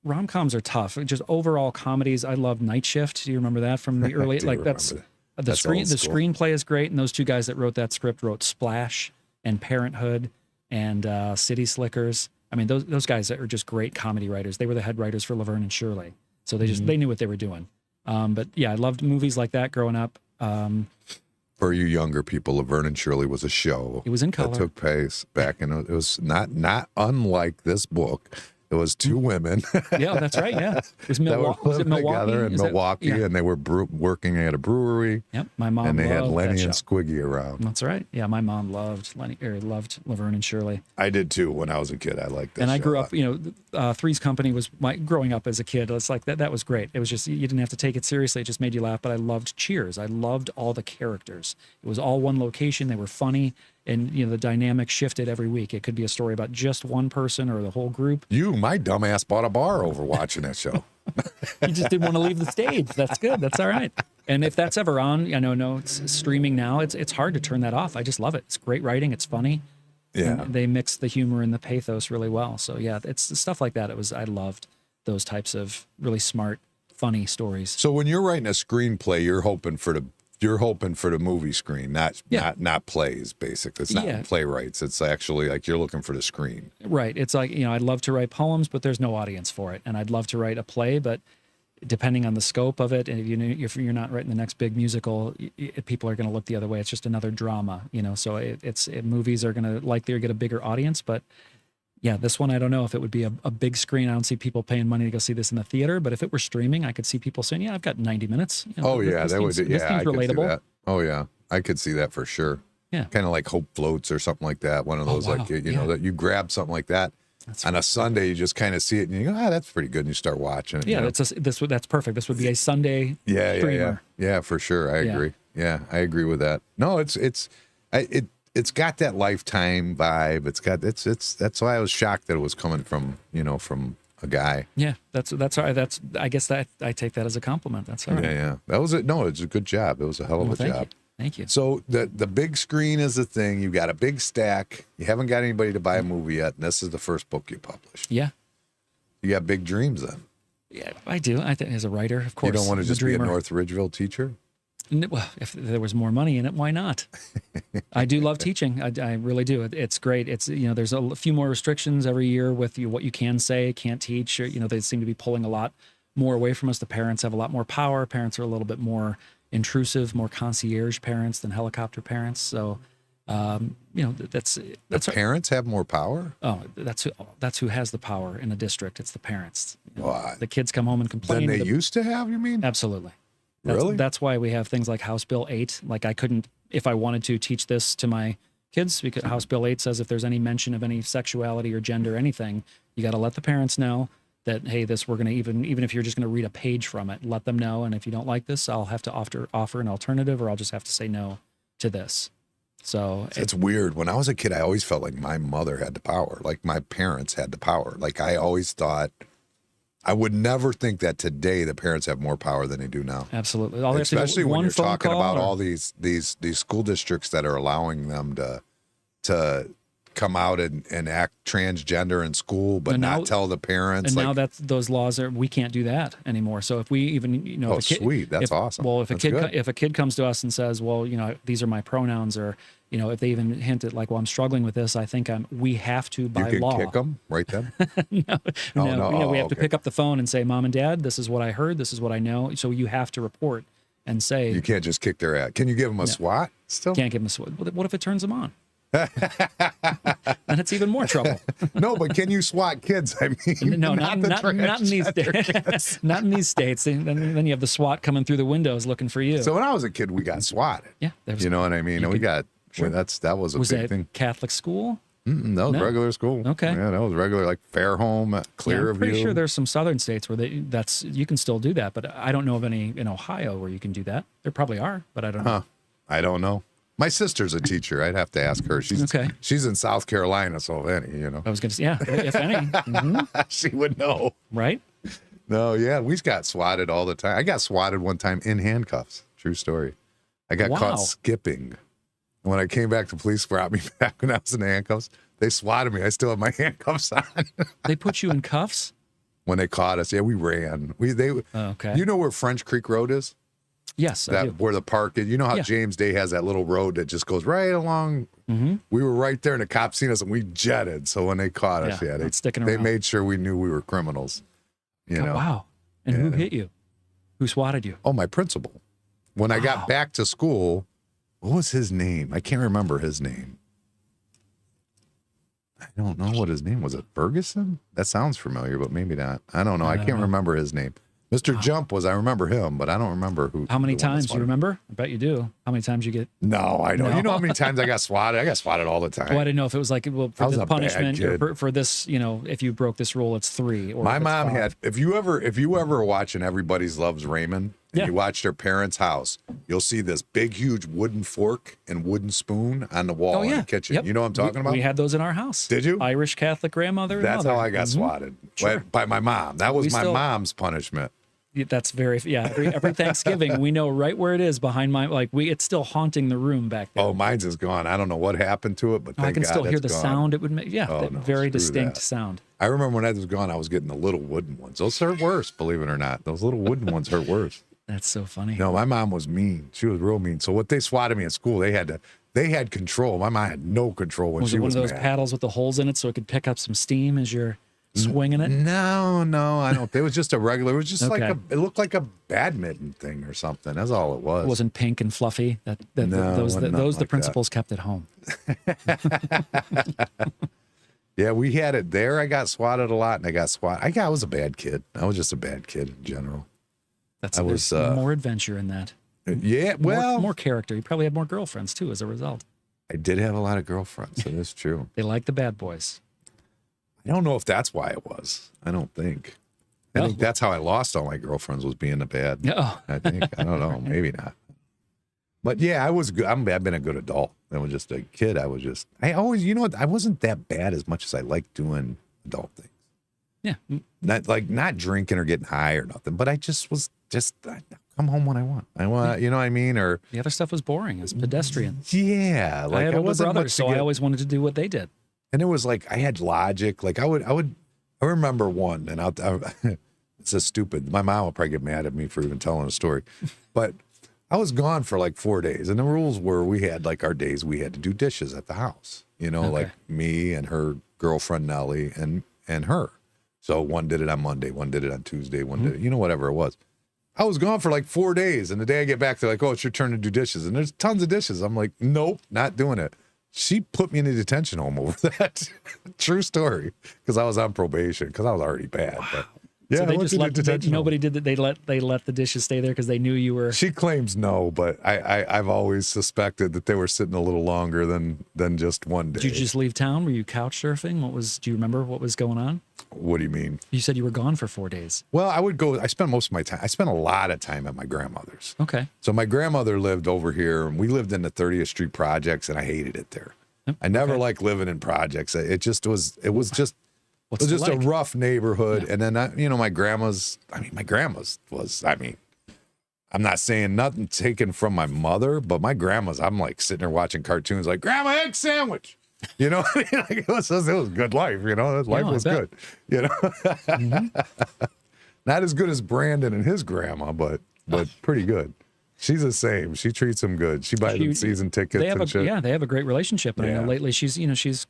Rom-coms are tough. Just overall comedies. I love Night Shift. Do you remember that from the early, The screenplay is great, and those two guys that wrote that script wrote Splash and Parenthood and City Slickers. Those guys are just great comedy writers. They were the head writers for Laverne and Shirley, so they knew what they were doing. But yeah, I loved movies like that growing up. For you younger people, Laverne and Shirley was a show. It was in color. That took place back in. It was not unlike this book. It was two women. Yeah, that's right. Yeah, it was Milwaukee. Was it Milwaukee? Together in Milwaukee, and they were working at a brewery. Yep, my mom. And they had Lenny and show. Squiggy around. That's right. Yeah, my mom loved Laverne and Shirley. I did too when I was a kid. I liked that. And I grew up. Three's Company was growing up as a kid. It's like that was great. It was just, you didn't have to take it seriously. It just made you laugh. But I loved Cheers. I loved all the characters. It was all one location. They were funny. And, the dynamic shifted every week. It could be a story about just one person or the whole group. My dumbass bought a bar over watching that show. You just didn't want to leave the stage. That's good. That's all right. And if that's ever on, it's streaming now. It's hard to turn that off. I just love it. It's great writing. It's funny. Yeah. And they mix the humor and the pathos really well. So yeah, it's stuff like that. I loved those types of really smart, funny stories. So when you're writing a screenplay, you're hoping for you're hoping for the movie screen, not plays. Basically, it's not playwrights. It's actually like you're looking for the screen. Right. It's like, I'd love to write poems, but there's no audience for it, and I'd love to write a play, but depending on the scope of it, and if you're not writing the next big musical, people are going to look the other way. It's just another drama, So movies are going to likely get a bigger audience, but yeah, this one I don't know if it would be a big screen. I don't see people paying money to go see this in the theater, but if it were streaming, I could see people saying, "Yeah, I've got 90 minutes." This seems relatable. Could see that. Oh yeah, I could see that for sure. Yeah, kind of like Hope Floats or something like that. One of those that you grab something like that. On a Sunday, you just kind of see it and you go, that's pretty good. And you start watching it. Yeah, that's perfect. This would be a Sunday streamer. Yeah, for sure. I agree. Yeah, I agree with that. No, it's got that Lifetime vibe. That's why I was shocked that it was coming from a guy. Yeah, that's all right. I guess that I take that as a compliment. That's all right. Yeah. That was it. No, it's a good job. It was a hell of a job. Thank you. So the big screen is the thing. You've got a big stack. You haven't got anybody to buy a movie yet, and this is the first book you published. Yeah. You got big dreams then. Yeah, I do. I think as a writer, of course. You don't want to just be a North Ridgeville teacher? Well, if there was more money in it, why not? I do love teaching. I really do. It's great. It's there's a few more restrictions every year with what you can say, can't teach. Or, they seem to be pulling a lot more away from us. The parents have a lot more power. Parents are a little bit more intrusive, more concierge parents than helicopter parents. So, that's parents have more power. Oh, that's who has the power in a district. It's the parents. What? The kids come home and complain. Than they used to have, you mean? Absolutely. Really? That's why we have things like House Bill 8. Like I couldn't, if I wanted to, teach this to my kids, because House Bill 8 says if there's any mention of any sexuality or gender or anything, you got to let the parents know that, hey, we're going to, even if you're just going to read a page from it, let them know. And if you don't like this, I'll have to offer an alternative, or I'll just have to say no to this. So it's weird. When I was a kid, I always felt like my mother had the power, like my parents had the power. Like I always thought, I would never think that today the parents have more power than they do now. Absolutely. Especially when you're talking about all these school districts that are allowing them to come out and act transgender in school, but not tell the parents. And now those laws we can't do that anymore. So if we even, sweet, that's awesome. Well, if a kid comes to us and says, well, these are my pronouns, or if they even hint at like, well, I'm struggling with this, I think we have to by law. You can kick them right then? No. We have to pick up the phone and say, Mom and Dad, this is what I heard, this is what I know. So you have to report and say. You can't just kick their ass. Can you give them a SWAT still? Can't give them a SWAT. What if it turns them on? And it's even more trouble. No, but can you SWAT kids? I mean, no, not in these states. Not in these states. Then you have the SWAT coming through the windows looking for you. So when I was a kid, we got swatted. Yeah, you know what I mean. We got that was a big thing. Catholic school? That was regular school. Okay, yeah, that was regular, like Fairhome, Clearview. I'm pretty sure there's some southern states where you can still do that, but I don't know of any in Ohio where you can do that. There probably are, but I don't know. I don't know. My sister's a teacher. I'd have to ask her. She's in South Carolina, so if any, I was going to say, if any. Mm-hmm. She would know. Right? No, yeah, we got swatted all the time. I got swatted one time in handcuffs. True story. I got caught skipping. When I came back, the police brought me back when I was in handcuffs. They swatted me. I still have my handcuffs on. They put you in cuffs? When they caught us, we ran. Okay. You know where French Creek Road is? Yes, I do. Where the park is. You know how James Day has that little road that just goes right along. Mm-hmm. We were right there, and the cops seen us, and we jetted. So when they caught us, they made sure we knew we were criminals. You know? Wow. And who hit you? Who swatted you? Oh, my principal. When I got back to school, what was his name? I can't remember his name. I don't know what his name was. It Ferguson? That sounds familiar, but maybe not. I don't know. I can't remember his name. Mr. Jump I remember him, but I don't remember who. How many times do you remember? I bet you do. How many times you get? No, I don't. No. You know how many times I got swatted? I got swatted all the time. Well, I didn't know if it was like, for this punishment or for this, if you broke this rule, it's 3. Or my mom had, if you ever watching Everybody's Loves Raymond, and you watch their parents' house, you'll see this big, huge wooden fork and wooden spoon on the wall in the kitchen. Yep. You know what I'm talking about? We had those in our house. Did you? Irish Catholic grandmother. That's how I got swatted by my mom. That was my mom's punishment. That's every Thanksgiving we know right where it is behind it's still haunting the room back there. Oh, mine's is gone. I don't know what happened to it, but I can still hear the gone. sound it would make. Very distinct sound. I remember when that was gone, I was getting the little wooden ones. Those hurt worse, believe it or not. Those little wooden ones hurt worse. That's so funny. No, my mom was mean. She was real mean. So what they swatted me at school, they had control. My mom had no control when Was she it one was of those mad. paddles with the holes in it so it could pick up some steam as you're swinging it? No, I don't. It was just a regular. It was just Okay. it looked like a badminton thing or something. That's all it was. It wasn't pink and fluffy. No, Those nothing the like principals kept at home. Yeah, we had it there. I got swatted a lot, and I got swatted. I was a bad kid. I was just a bad kid in general. There's more adventure in that. Yeah, well, more character. You probably had more girlfriends too as a result. I did have a lot of girlfriends. So that's true. They like the bad boys. I don't know if that's why it was. I don't think. I think that's how I lost all my girlfriends, was being a bad. Oh. I think. I don't know. Maybe not. But yeah, I was good. I've been a good adult. I was just a kid. I always, you know what? I wasn't that bad as much as I liked doing adult things. Yeah. Not drinking or getting high or nothing, but I just was I come home when I want. You know what I mean? Or The other stuff was boring. It's pedestrian. yeah, I had older wasn't brothers, much so to I get. always wanted to do what they did. And it was like I had logic. Like I remember one, and it's a stupid. My mom will probably get mad at me for even telling a story, but I was gone for like 4 days, and the rules were we had like our days we had to do dishes at the house. You know, like me and her girlfriend Nellie and her. So one did it on Monday, one did it on Tuesday, one did it, whatever it was. I was gone for like 4 days, and the day I get back, they're like, "Oh, it's your turn to do dishes," and there's tons of dishes. I'm like, "Nope, not doing it." She put me in a detention home over that. True story, because I was on probation because I was already bad. Wow. But yeah, So they I went just to the let detention home. nobody did that. They let the dishes stay there because they knew you were. She claims no, but I've always suspected that they were sitting a little longer than just one day. Did you just leave town? Were you couch surfing? Do you remember what was going on? What do you mean? You said you were gone for 4 days. Well, I spent most of my time. I spent a lot of time at my grandmother's. Okay. So my grandmother lived over here, and we lived in the 30th Street projects, and I hated it there. I never liked living in projects. It was just a rough neighborhood. Yeah. And then my grandma's was, I'm not saying nothing taken from my mother, but my grandma's, I'm like sitting there watching cartoons like, "Grandma, egg sandwich." It was a good life, life was good, Not as good as Brandon and his grandma, but pretty good. She's the same. She treats him good. She buys them season tickets and shit. Yeah, they have a great relationship. And I know lately she's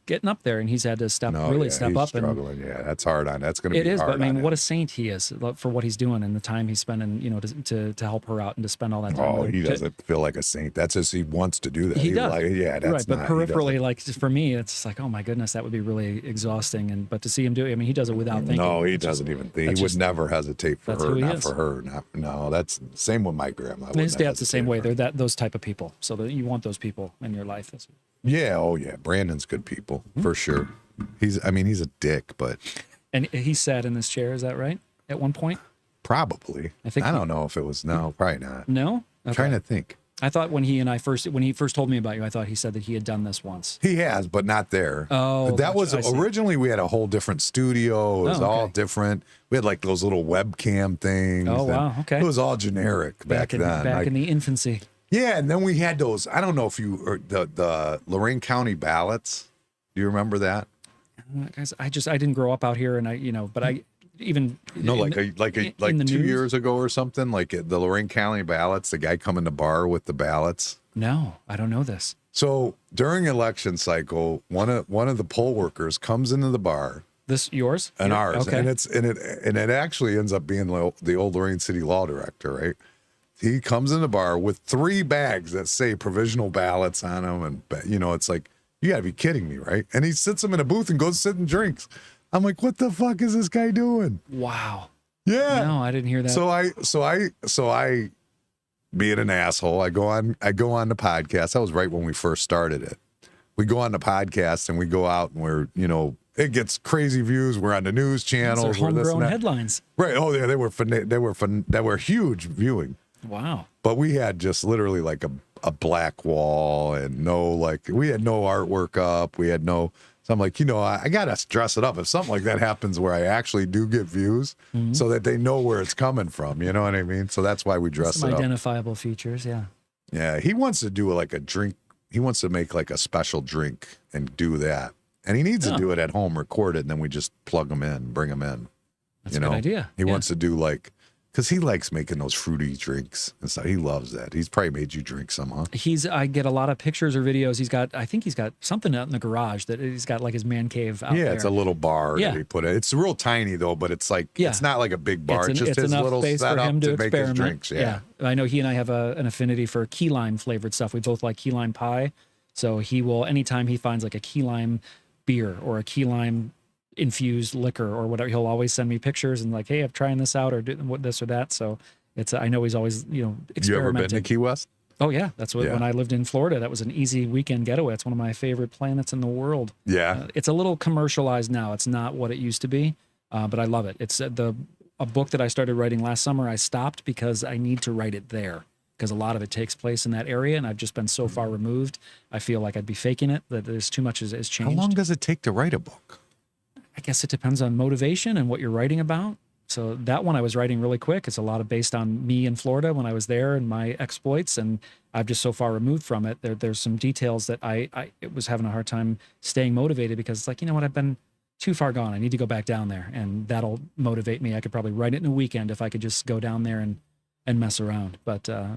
getting up there, and he's had to step up. He's And struggling. Yeah, that's hard on. That's going to be hard. It is, but on what a saint he is for what he's doing and the time he's spending, to help her out and to spend all that time. Oh, he doesn't feel like a saint. That's just he wants to do that. He does. That's right. But not, peripherally, like for me, it's like, oh my goodness, that would be really exhausting. But to see him do it, he does it without thinking. No, he doesn't even think. He would never hesitate for her, not for her. No, that's same with my grandma. His dad's the same way. They're those type of people. So that you want those people in your life. Yeah. Oh yeah. Brandon's good people for sure. He's a dick, but. And he sat in this chair. Is that right? At one point? Probably. I don't know if it was. No, probably not. No? Okay. I'm trying to think. I thought when he first told me about you, I thought he said that he had done this once. He has, but not there. Oh, that was originally we had a whole different studio. It was all different. We had like those little webcam things. Oh wow, okay. It was all generic back then. Back in the infancy. Yeah, and then we had those. I don't know if you the Lorain County ballots. Do you remember that? Guys, I didn't grow up out here, and but I even like 2 years ago or something, like the Lorain County ballots. The guy come in the bar with the ballots. No, I don't know this. So during election cycle, one of the poll workers comes into the bar. This yours and ours, okay. and it actually ends up being the old Lorain City law director, right? He comes in the bar with 3 bags that say provisional ballots on them, and it's like, you gotta be kidding me, right? And he sits them in a booth and goes sit and drinks. I'm like, what the fuck is this guy doing? Wow. Yeah. No, I didn't hear that. So I, being an asshole, I go on the podcast. That was right when we first started it. We go on the podcast and we go out and we're, it gets crazy views. We're on the news channels. Those are homegrown headlines. Right. Oh yeah, they were huge viewing. Wow. But we had just literally like a black wall and we had no artwork up. We had no. So I'm like, I got to dress it up. If something like that happens where I actually do get views so that they know where it's coming from. You know what I mean? So that's why we dress it up. Some identifiable features. Yeah. Yeah. He wants to do like a drink. He wants to make like a special drink and do that. And he needs to do it at home, record it, and then we just plug them in, bring them in. That's a good idea. He wants to do like Because he likes making those fruity drinks and stuff. He loves that. He's probably made you drink some, huh? I get a lot of pictures or videos. I think he's got something out in the garage that he's got like his man cave out there. Yeah, it's a little bar that he put it. It's real tiny though, but it's like, it's not like a big bar. It's just his little setup to make his drinks. Yeah. I know he and I have an affinity for key lime flavored stuff. We both like key lime pie. So he will, anytime he finds like a key lime beer or a key lime infused liquor or whatever, he'll always send me pictures and like, hey, I'm trying this out or this or that. So I know he's always, experimenting. You ever been to Key West? Oh yeah. That's when I lived in Florida, that was an easy weekend getaway. It's one of my favorite planets in the world. Yeah. It's a little commercialized now. It's not what it used to be, but I love it. It's a book that I started writing last summer. I stopped because I need to write it there because a lot of it takes place in that area. And I've just been so far removed. I feel like I'd be faking it, that there's too much has changed. How long does it take to write a book? I guess it depends on motivation and what you're writing about. So that one I was writing really quick. It's a lot of based on me in Florida when I was there and my exploits, and I'm just so far removed from it. There's some details that I was having a hard time staying motivated because it's like, I've been too far gone. I need to go back down there, and that'll motivate me. I could probably write it in a weekend if I could just go down there and mess around. But I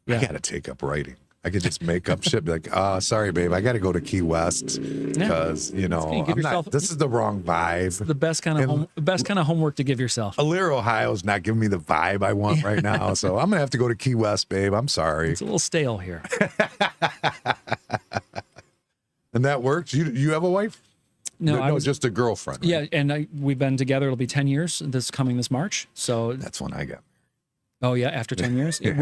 got to take up writing. I could just make up shit. Be like, sorry, babe, I got to go to Key West because this is the wrong vibe. It's the best kind of homework to give yourself. Elyria, Ohio's not giving me the vibe I want right now, so I'm gonna have to go to Key West, babe. I'm sorry. It's a little stale here. And that works. You have a wife? No, just a girlfriend. Right? Yeah, and we've been together. It'll be 10 years this March. So that's when I got. Oh yeah, after 10 years. Yeah.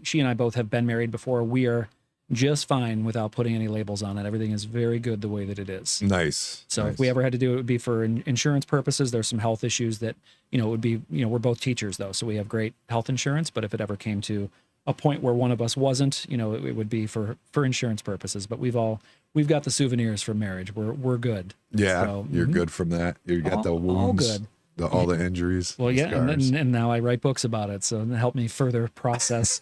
She and I both have been married before. We are just fine without putting any labels on it. Everything is very good the way that it is. Nice. So if we ever had to do it, it would be for insurance purposes. There's some health issues that, it would be, we're both teachers though, so we have great health insurance. But if it ever came to a point where one of us wasn't, it would be for insurance purposes. But we've got the souvenirs from marriage. We're good. Yeah, so, you're good from that. You got the wounds. All good. All the injuries. Well, yeah, and now I write books about it, so it helped me further process.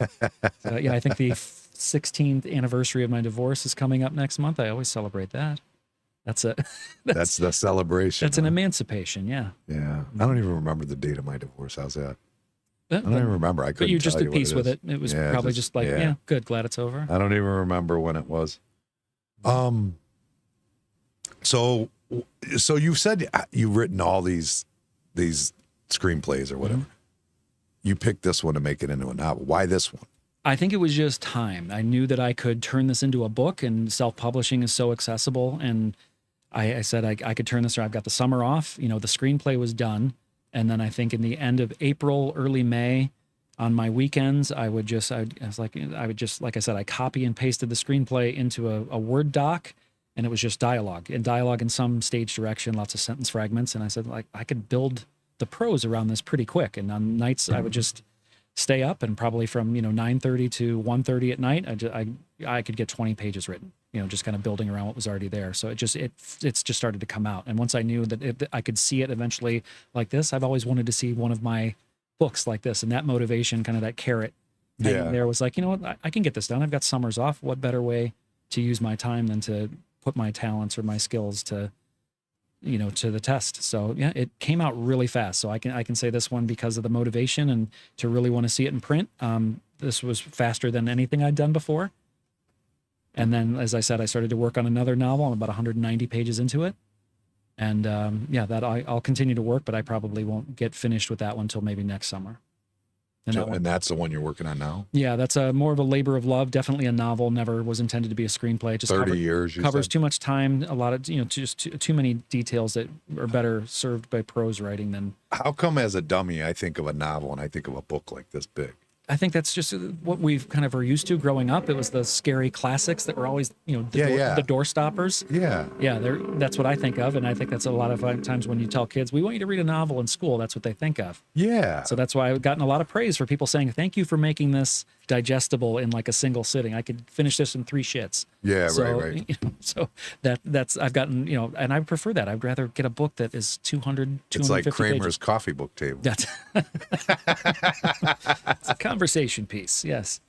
I think the 16th anniversary of my divorce is coming up next month. I always celebrate that. That's the celebration. That's an emancipation, yeah. Yeah, I don't even remember the date of my divorce. How's that? I don't even remember. I couldn't. But you just tell did peace with it. It was probably just like, good, glad it's over. I don't even remember when it was. So you said you've written all these screenplays or whatever. You picked this one to make it into a novel. Why this one? I think it was just time. I knew that I could turn this into a book, and self-publishing is so accessible. And I said I could turn this, or I've got the summer off. The screenplay was done. And then I think in the end of April, early May, on my weekends, I would just, like I said, I copy and pasted the screenplay into a Word doc, and it was just dialogue in some stage direction, lots of sentence fragments. And I said, like, I could build the prose around this pretty quick. And on nights I would just stay up, and probably from 9:30 to 1:30 at night, I could get 20 pages written, just kind of building around what was already there. So it's just started to come out. And once I knew that I could see it eventually like this, I've always wanted to see one of my books like this, and that motivation, kind of that carrot there was like, I can get this done. I've got summers off. What better way to use my time than to put my talents or my skills to the test. So yeah, it came out really fast. So I can say this one, because of the motivation and to really want to see it in print. This was faster than anything I'd done before. And then, as I said, I started to work on another novel. I'm about 190 pages into it. And that I'll continue to work, but I probably won't get finished with that one until maybe next summer. And that's the one you're working on now? Yeah, that's more of a labor of love. Definitely a novel. Never was intended to be a screenplay. It just 30 years. Covers too much time. A lot of just too many details that are better served by prose writing than. How come, as a dummy, I think of a novel and I think of a book like this big? I think that's just what we've kind of are used to growing up. It was the scary classics that were always, the door stoppers. Yeah. Yeah, that's what I think of. And I think that's a lot of times when you tell kids, we want you to read a novel in school, that's what they think of. Yeah. So that's why I've gotten a lot of praise for people saying, thank you for making this digestible in like a single sitting. I could finish this in 3 shits. Yeah, right. So that's, I've gotten, and I prefer that. I'd rather get a book that is 200, 250 It's like Kramer's pages. coffee book table. That's it's a conversation piece. Yes.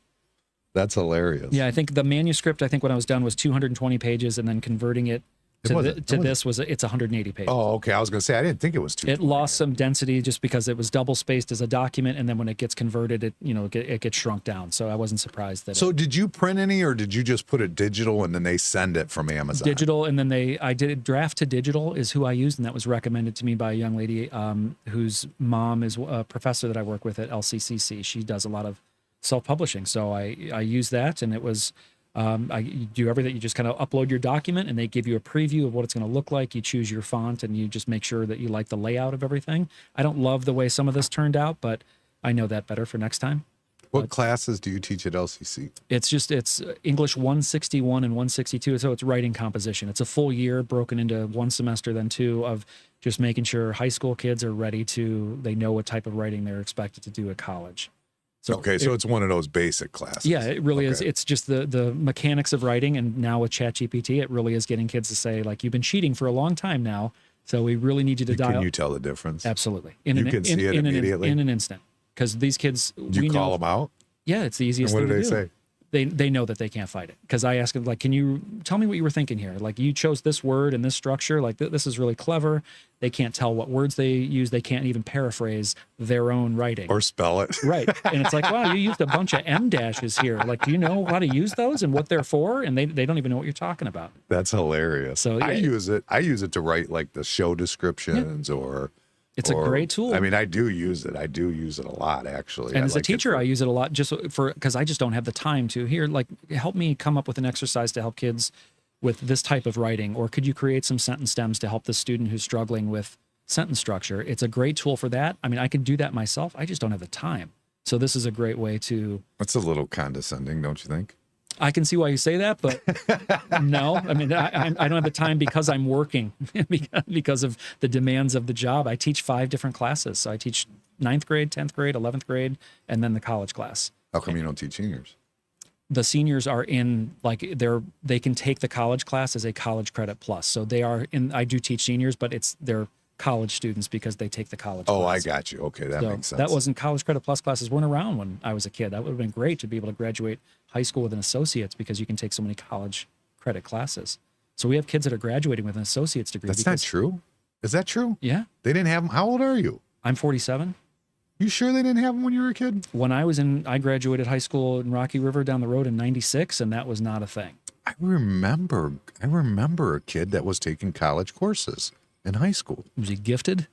That's hilarious. Yeah, I think the manuscript, when I was done, was 220 pages, and then converting it This was it's 180 pages. Oh, okay. I was going to say I didn't think it was too. It lost some density just because it was double spaced as a document, and then when it gets converted, it gets shrunk down. So I wasn't surprised that. So did you print any, or did you just put it digital and then they send it from Amazon? Digital, and then I did it draft to digital is who I used, and that was recommended to me by a young lady whose mom is a professor that I work with at LCCC. She does a lot of self-publishing, so I use that, and it was. You do everything. You just kind of upload your document, and they give you a preview of what it's going to look like. You choose your font, and you just make sure that you like the layout of everything. I don't love the way some of this turned out, but I know that better for next time. What classes do you teach at LCC? It's English 161 and 162, so it's writing composition. It's a full year broken into one semester, then two, of just making sure high school kids are ready they know what type of writing they're expected to do at college. So it's one of those basic classes. Yeah, it really is. It's just the mechanics of writing, and now with ChatGPT, it really is getting kids to say, like, you've been cheating for a long time now, so we really need you to dial. Can you tell the difference? Absolutely. You can see it immediately? In an instant. Because these kids... Do you call them out? Yeah, it's the easiest thing to do. What do they say? They know that they can't fight it. Because I ask them, like, can you tell me what you were thinking here? Like, you chose this word and this structure. Like, this is really clever. They can't tell what words they use. They can't even paraphrase their own writing. Or spell it. Right. And it's like, wow, you used a bunch of M dashes here. Like, do you know how to use those and what they're for? And they don't even know what you're talking about. That's hilarious. So yeah, I use it to write, like, the show descriptions or... It's a great tool. I mean, I do use it. I do use it a lot, actually. And as a teacher, I use it a lot because I just don't have the time to. Here, like, help me come up with an exercise to help kids with this type of writing. Or could you create some sentence stems to help the student who's struggling with sentence structure? It's a great tool for that. I mean, I could do that myself. I just don't have the time. So this is a great way to... That's a little condescending, don't you think? I can see why you say that, but no. I mean, I don't have the time because I'm working, because of the demands of the job. I teach 5 different classes. So I teach 9th grade, 10th grade, 11th grade, and then the college class. How come you don't teach seniors? The seniors are in, like, they can take the college class as a college credit plus. So they are in, I do teach seniors, but they're college students because they take the college class. I got you. Okay, that makes sense. That wasn't college credit plus classes weren't around when I was a kid. That would have been great to be able to graduate high school with an associate's because you can take so many college credit classes. So we have kids that are graduating with an associate's degree. That's not true. Is that true? Yeah. They didn't have them. How old are you? I'm 47. You sure they didn't have them when you were a kid? When I graduated high school in Rocky River down the road in 96, and that was not a thing. I remember a kid that was taking college courses in high school. Was he gifted?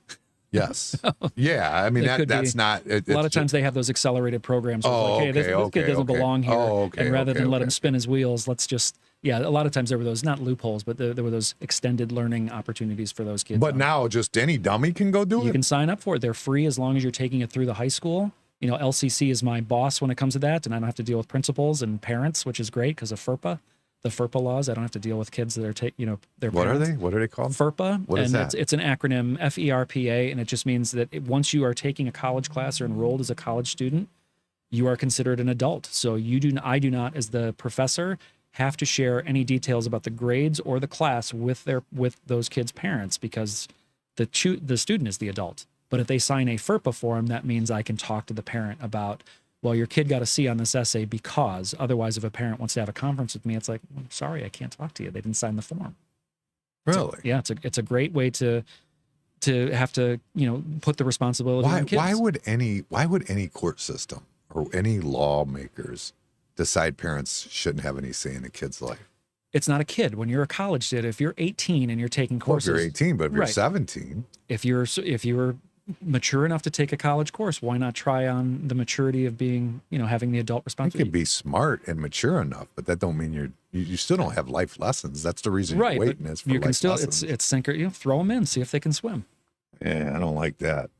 Yes. Yeah. I mean, that's not... A lot of times they have those accelerated programs. This kid doesn't belong here. And rather than let him spin his wheels, let's just... Yeah, a lot of times there were those, not loopholes, but there were those extended learning opportunities for those kids. But now just any dummy can go do it? You can sign up for it. They're free as long as you're taking it through the high school. You know, LCC is my boss when it comes to that, and I don't have to deal with principals and parents, which is great because of FERPA. The FERPA laws. I don't have to deal with kids that are their parents. What are they? What are they called? FERPA. What is that? It's an acronym, FERPA, and it just means that once you are taking a college class or enrolled as a college student, you are considered an adult. So I do not, as the professor, have to share any details about the grades or the class with those kids' parents because the student is the adult. But if they sign a FERPA form, that means I can talk to the parent about, well, your kid got a C on this essay because otherwise if a parent wants to have a conference with me, it's like, I'm sorry, I can't talk to you. They didn't sign the form. Really? So, yeah, it's a great way to have to, put the responsibility on kids. Why would any court system or any lawmakers decide parents shouldn't have any say in a kid's life? It's not a kid. When you're a college student, if you're 18 and you're taking courses. Well, if you're 18, but if you're 17. If you're mature enough to take a college course, why not try on the maturity of being, having the adult responsibility? You can be smart and mature enough, but that don't mean you still don't have life lessons. That's the reason you're waiting is for you can life still lessons. it's sinker, throw them in, see if they can swim. Yeah, I don't like that.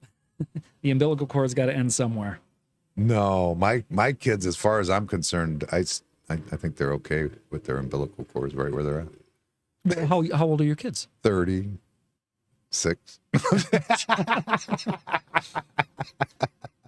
The umbilical cord's got to end somewhere. No, my kids, as far as I'm concerned, I think they're okay with their umbilical cords right where they're at. Well, how old are your kids? 36.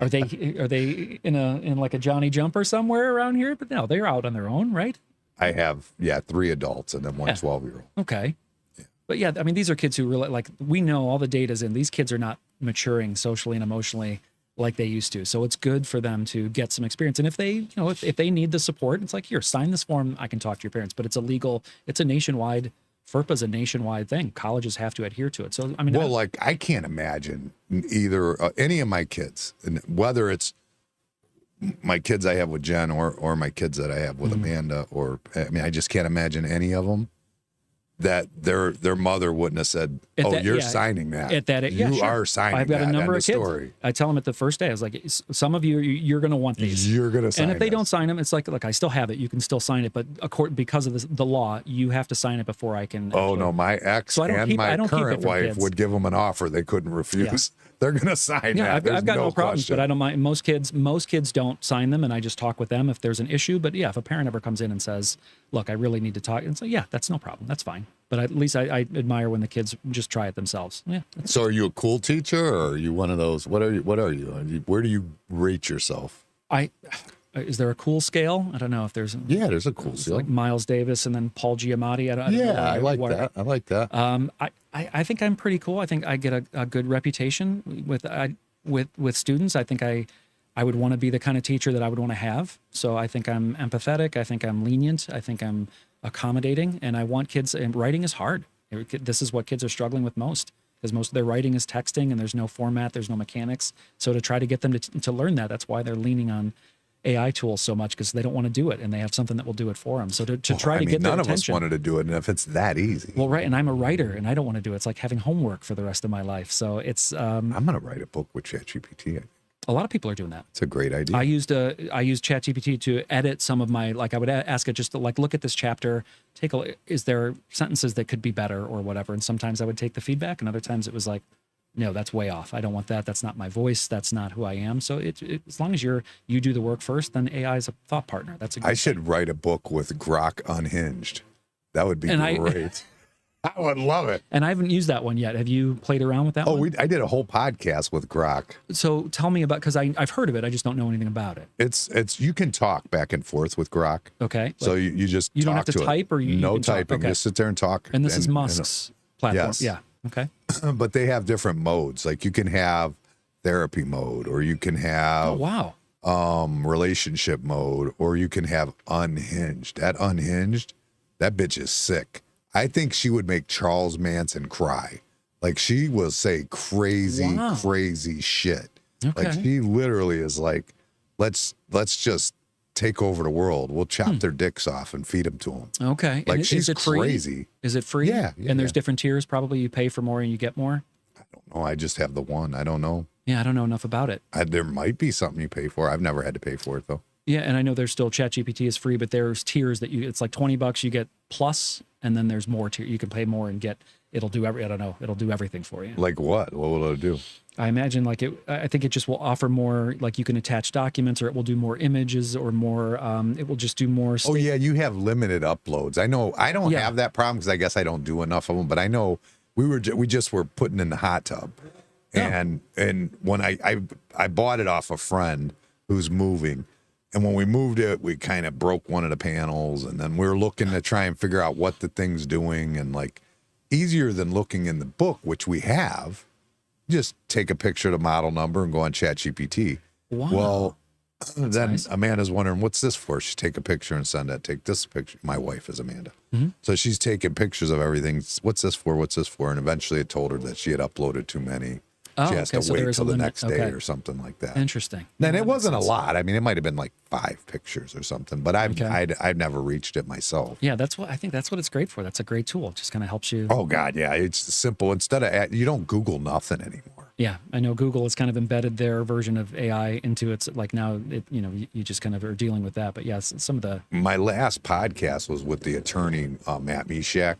Are they in like a Johnny Jumper somewhere around here? But no, they're out on their own, right? I have 3 adults and then one 12-year-old. Okay. Yeah. But yeah, I mean, these are kids who really, like, we know all the data's in. These kids are not maturing socially and emotionally like they used to. So it's good for them to get some experience. And if they, if they need the support, it's like, here, sign this form. I can talk to your parents, but it's a nationwide FERPA is a nationwide thing. Colleges have to adhere to it. So, I mean, well, like I can't imagine either any of my kids, and whether it's my kids I have with Jen or my kids that I have with Amanda, or I mean, I just can't imagine any of them that their mother wouldn't have said, you're signing that. At that, you are signing that. I've got a number of kids. Story. I tell them at the first day, I was like, some of you're going to want these. You're going to sign And if they don't sign them, it's like, look, I still have it. You can still sign it. But because of the law, you have to sign it before I can. Oh, no. My ex and my current wife would give them an offer they couldn't refuse. Yeah. They're going to sign that. I've got no problems, but I don't mind. Most kids don't sign them, and I just talk with them if there's an issue. But yeah, if a parent ever comes in and says, look, I really need to talk, and so yeah, that's no problem. That's fine. But at least I admire when the kids just try it themselves. Yeah. So are you a cool teacher, or are you one of those? What are you? Where do you rate yourself? Is there a cool scale? I don't know if there's. There's a cool scale. Like Miles Davis and then Paul Giamatti. I like that. I like that. I think I'm pretty cool. I think I get a good reputation with students. I think I would want to be the kind of teacher that I would want to have. So I think I'm empathetic. I think I'm lenient. I think I'm accommodating. And I want kids, and writing is hard. This is what kids are struggling with most, because most of their writing is texting and there's no format, there's no mechanics. So to try to get them to learn that's why they're leaning on AI tools so much, because they don't want to do it and they have something that will do it for them. So to try to get their attention. None of us wanted to do it, and if it's that easy. Well, right, and I'm a writer and I don't want to do it. It's like having homework for the rest of my life. So it's I'm going to write a book with ChatGPT. A lot of people are doing that. It's a great idea. I used ChatGPT to edit some of my, like I would ask it just to like look at this chapter, is there sentences that could be better or whatever, and sometimes I would take the feedback, and other times it was like, no, that's way off. I don't want that. That's not my voice. That's not who I am. So as long as you do the work first, then AI is a thought partner. That's a good I should write a book with Grok Unhinged. That would be great. I would love it. And I haven't used that one yet. Have you played around with that one? I did a whole podcast with Grok. So tell me about, because I've heard of it. I just don't know anything about it. It's you can talk back and forth with Grok. Okay. So you just you don't have to type, or you no can typing. Okay. Just sit there and talk. And this is Musk's platform. Yes. Yeah. Okay. But they have different modes. Like you can have therapy mode, or you can have relationship mode, or you can have unhinged. That unhinged, that bitch is sick. I think she would make Charles Manson cry. Like she will say crazy shit. Okay. Like she literally is like, let's just take over the world. We'll chop their dicks off and feed them to them. Okay. Like and she's crazy. Free? Is it free? Yeah. And there's different tiers. Probably you pay for more and you get more. I don't know. I just have the one. I don't know. Yeah, I don't know enough about it. There might be something you pay for. I've never had to pay for it though. Yeah, and I know there's still ChatGPT is free, but there's tiers that it's like $20 you get plus, and then there's more tier. You can pay more and get. It'll do it'll do everything for you. Like what? What will it do? I imagine I think it just will offer more, like you can attach documents, or it will do more images, or more, it will just do more. Oh yeah, you have limited uploads. I know I don't have that problem because I guess I don't do enough of them, but I know we just were putting in the hot tub. And when I bought it off a friend who's moving, and when we moved it, we kind of broke one of the panels, and then we were looking to try and figure out what the thing's doing, and like easier than looking in the book, which we have. Just take a picture of the model number and go on ChatGPT. Wow. Well, then nice. Amanda's wondering, what's this for? She take a picture and send that. Take this picture. My wife is Amanda. Mm-hmm. So she's taking pictures of everything. What's this for? What's this for? And eventually it told her that she had uploaded too many. She has to wait till the next day or something like that. Interesting. Then it wasn't a lot. I mean, it might have been like 5 pictures or something, but I've never reached it myself. Yeah, I think that's what it's great for. That's a great tool. It just kind of helps you. Oh God, yeah, it's simple. Instead of you don't Google nothing anymore. Yeah, I know Google has kind of embedded their version of AI into its, like now you just kind of are dealing with that. But yes, some of the. My last podcast was with the attorney Matt Mishak,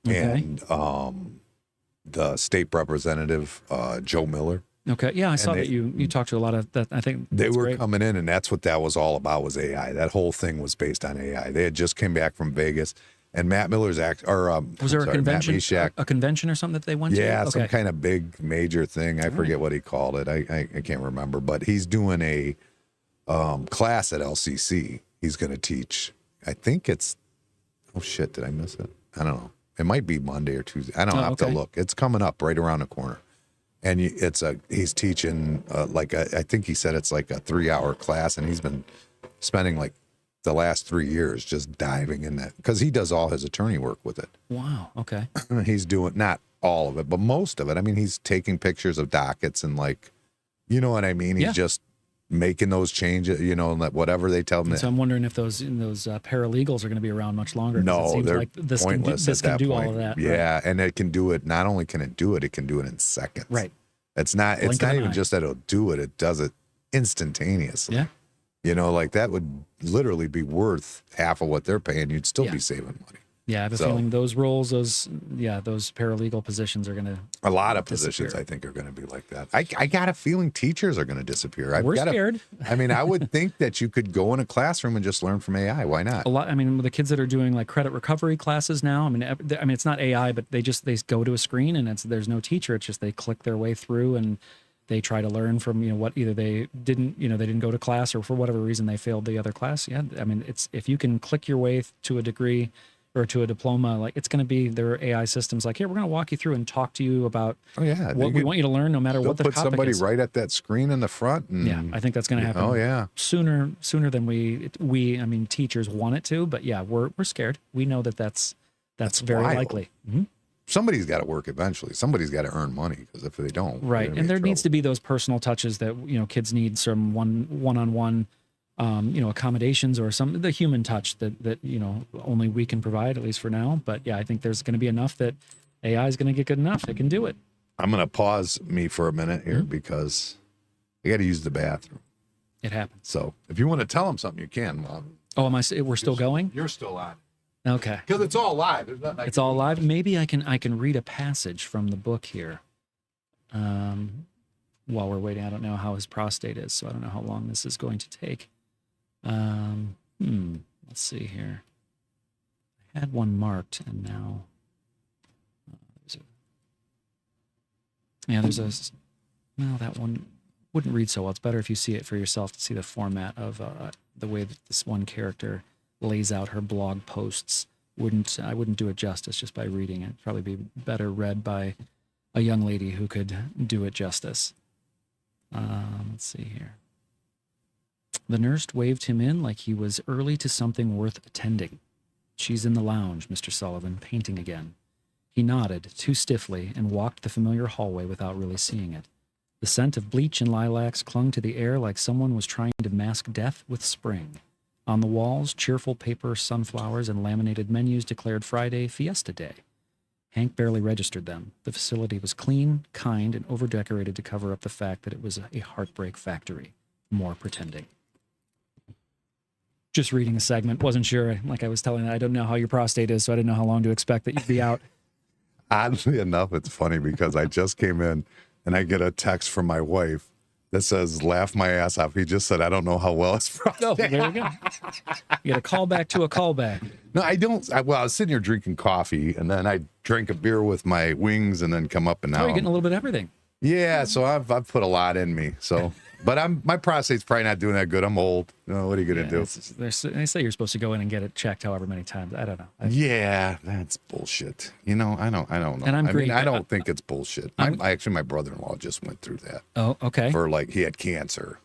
and the state representative Joe Miller. Okay, yeah, I saw that you talked to a lot of that. I think they were coming in, and that's what that was all about, was AI. That whole thing was based on AI. They had just came back from Vegas, and Matt Miller's was there a convention, a convention or something that they went to? Yeah, some kind of big major thing. I forget what he called it. I can't remember, but he's doing a class at LCC. He's going to teach. I think it's. Oh shit! Did I miss it? I don't know. It might be Monday or Tuesday. I don't have to look. It's coming up right around the corner. And he's teaching I think he said it's like a 3-hour class, and he's been spending like the last 3 years, just diving in that, because he does all his attorney work with it. Wow. Okay. He's doing, not all of it, but most of it. I mean, he's taking pictures of dockets and like, you know what I mean? He's just making those changes, you know, whatever they tell him. So I'm wondering if those paralegals are going to be around much longer. No, it seems they're like this pointless. This can do point. all of that. Yeah, right? and it can do it. Not only can it do it can do it in seconds. Right. It's not. Blink it's not of an even eye. just that it'll do it. It does it instantaneously. Yeah. You know, like that would literally be worth half of what they're paying. You'd still be saving money. Yeah, I have a feeling those roles, those paralegal positions are going to. A lot of positions, I think, are going to be like that. I got a feeling teachers are going to disappear. We're scared. I mean, I would think that you could go in a classroom and just learn from AI. Why not? A lot. I mean, the kids that are doing like credit recovery classes now. I mean, it's not AI, but they go to a screen and there's no teacher. It's just they click their way through and they try to learn from what either they didn't go to class or for whatever reason they failed the other class. Yeah, I mean, it's if you can click your way to a degree or to a diploma, like it's going to be their AI systems. Like, here, we're going to walk you through and talk to you about what we want you to learn, no matter what the topic is. Put somebody right at that screen in the front. And, I think that's going to happen. Oh yeah, sooner than we. I mean, teachers want it to, but yeah, we're scared. We know that's very wild. likely. Mm-hmm. Somebody's got to work eventually. Somebody's got to earn money, because if they don't, right, and there needs to be those personal touches that kids need, some one-on-one. Accommodations or the human touch that only we can provide, at least for now. But yeah, I think there's going to be enough that AI is going to get good enough. It can do it. I'm going to pause me for a minute here because I got to use the bathroom. It happens. So if you want to tell them something, you can. Oh, we're still going? You're still on. Okay. Because it's all live. It's all live. Maybe I can read a passage from the book here. While we're waiting, I don't know how his prostate is, so I don't know how long this is going to take. Let's see here. I had one marked, and now that one wouldn't read so well. It's better if you see it for yourself to see the format of the way that this one character lays out her blog posts. I wouldn't do it justice just by reading it. It'd probably be better read by a young lady who could do it justice. Let's see here. The nurse waved him in like he was early to something worth attending. She's in the lounge, Mr. Sullivan, painting again. He nodded, too stiffly, and walked the familiar hallway without really seeing it. The scent of bleach and lilacs clung to the air like someone was trying to mask death with spring. On the walls, cheerful paper sunflowers and laminated menus declared Friday Fiesta Day. Hank barely registered them. The facility was clean, kind, and overdecorated to cover up the fact that it was a heartbreak factory. More pretending. Just reading a segment. Wasn't sure. Like I was telling you, I don't know how your prostate is, so I didn't know how long to expect that you'd be out. Oddly enough, it's funny because I just came in and I get a text from my wife that says, "Laugh my ass off." He just said, "I don't know how well it's prostate." Oh, there you go. You get a callback to a callback. No, I don't. I was sitting here drinking coffee, and then I drank a beer with my wings, and then come up, and now you're getting a little bit of everything. Yeah, so I've put a lot in me. So, but my prostate's probably not doing that good. I'm old. You know, what are you gonna do? They say you're supposed to go in and get it checked however many times. I don't know. Yeah, that's bullshit. I don't know. And I'm green. I don't think it's bullshit. Actually, my brother-in-law just went through that. Oh, okay. For he had cancer,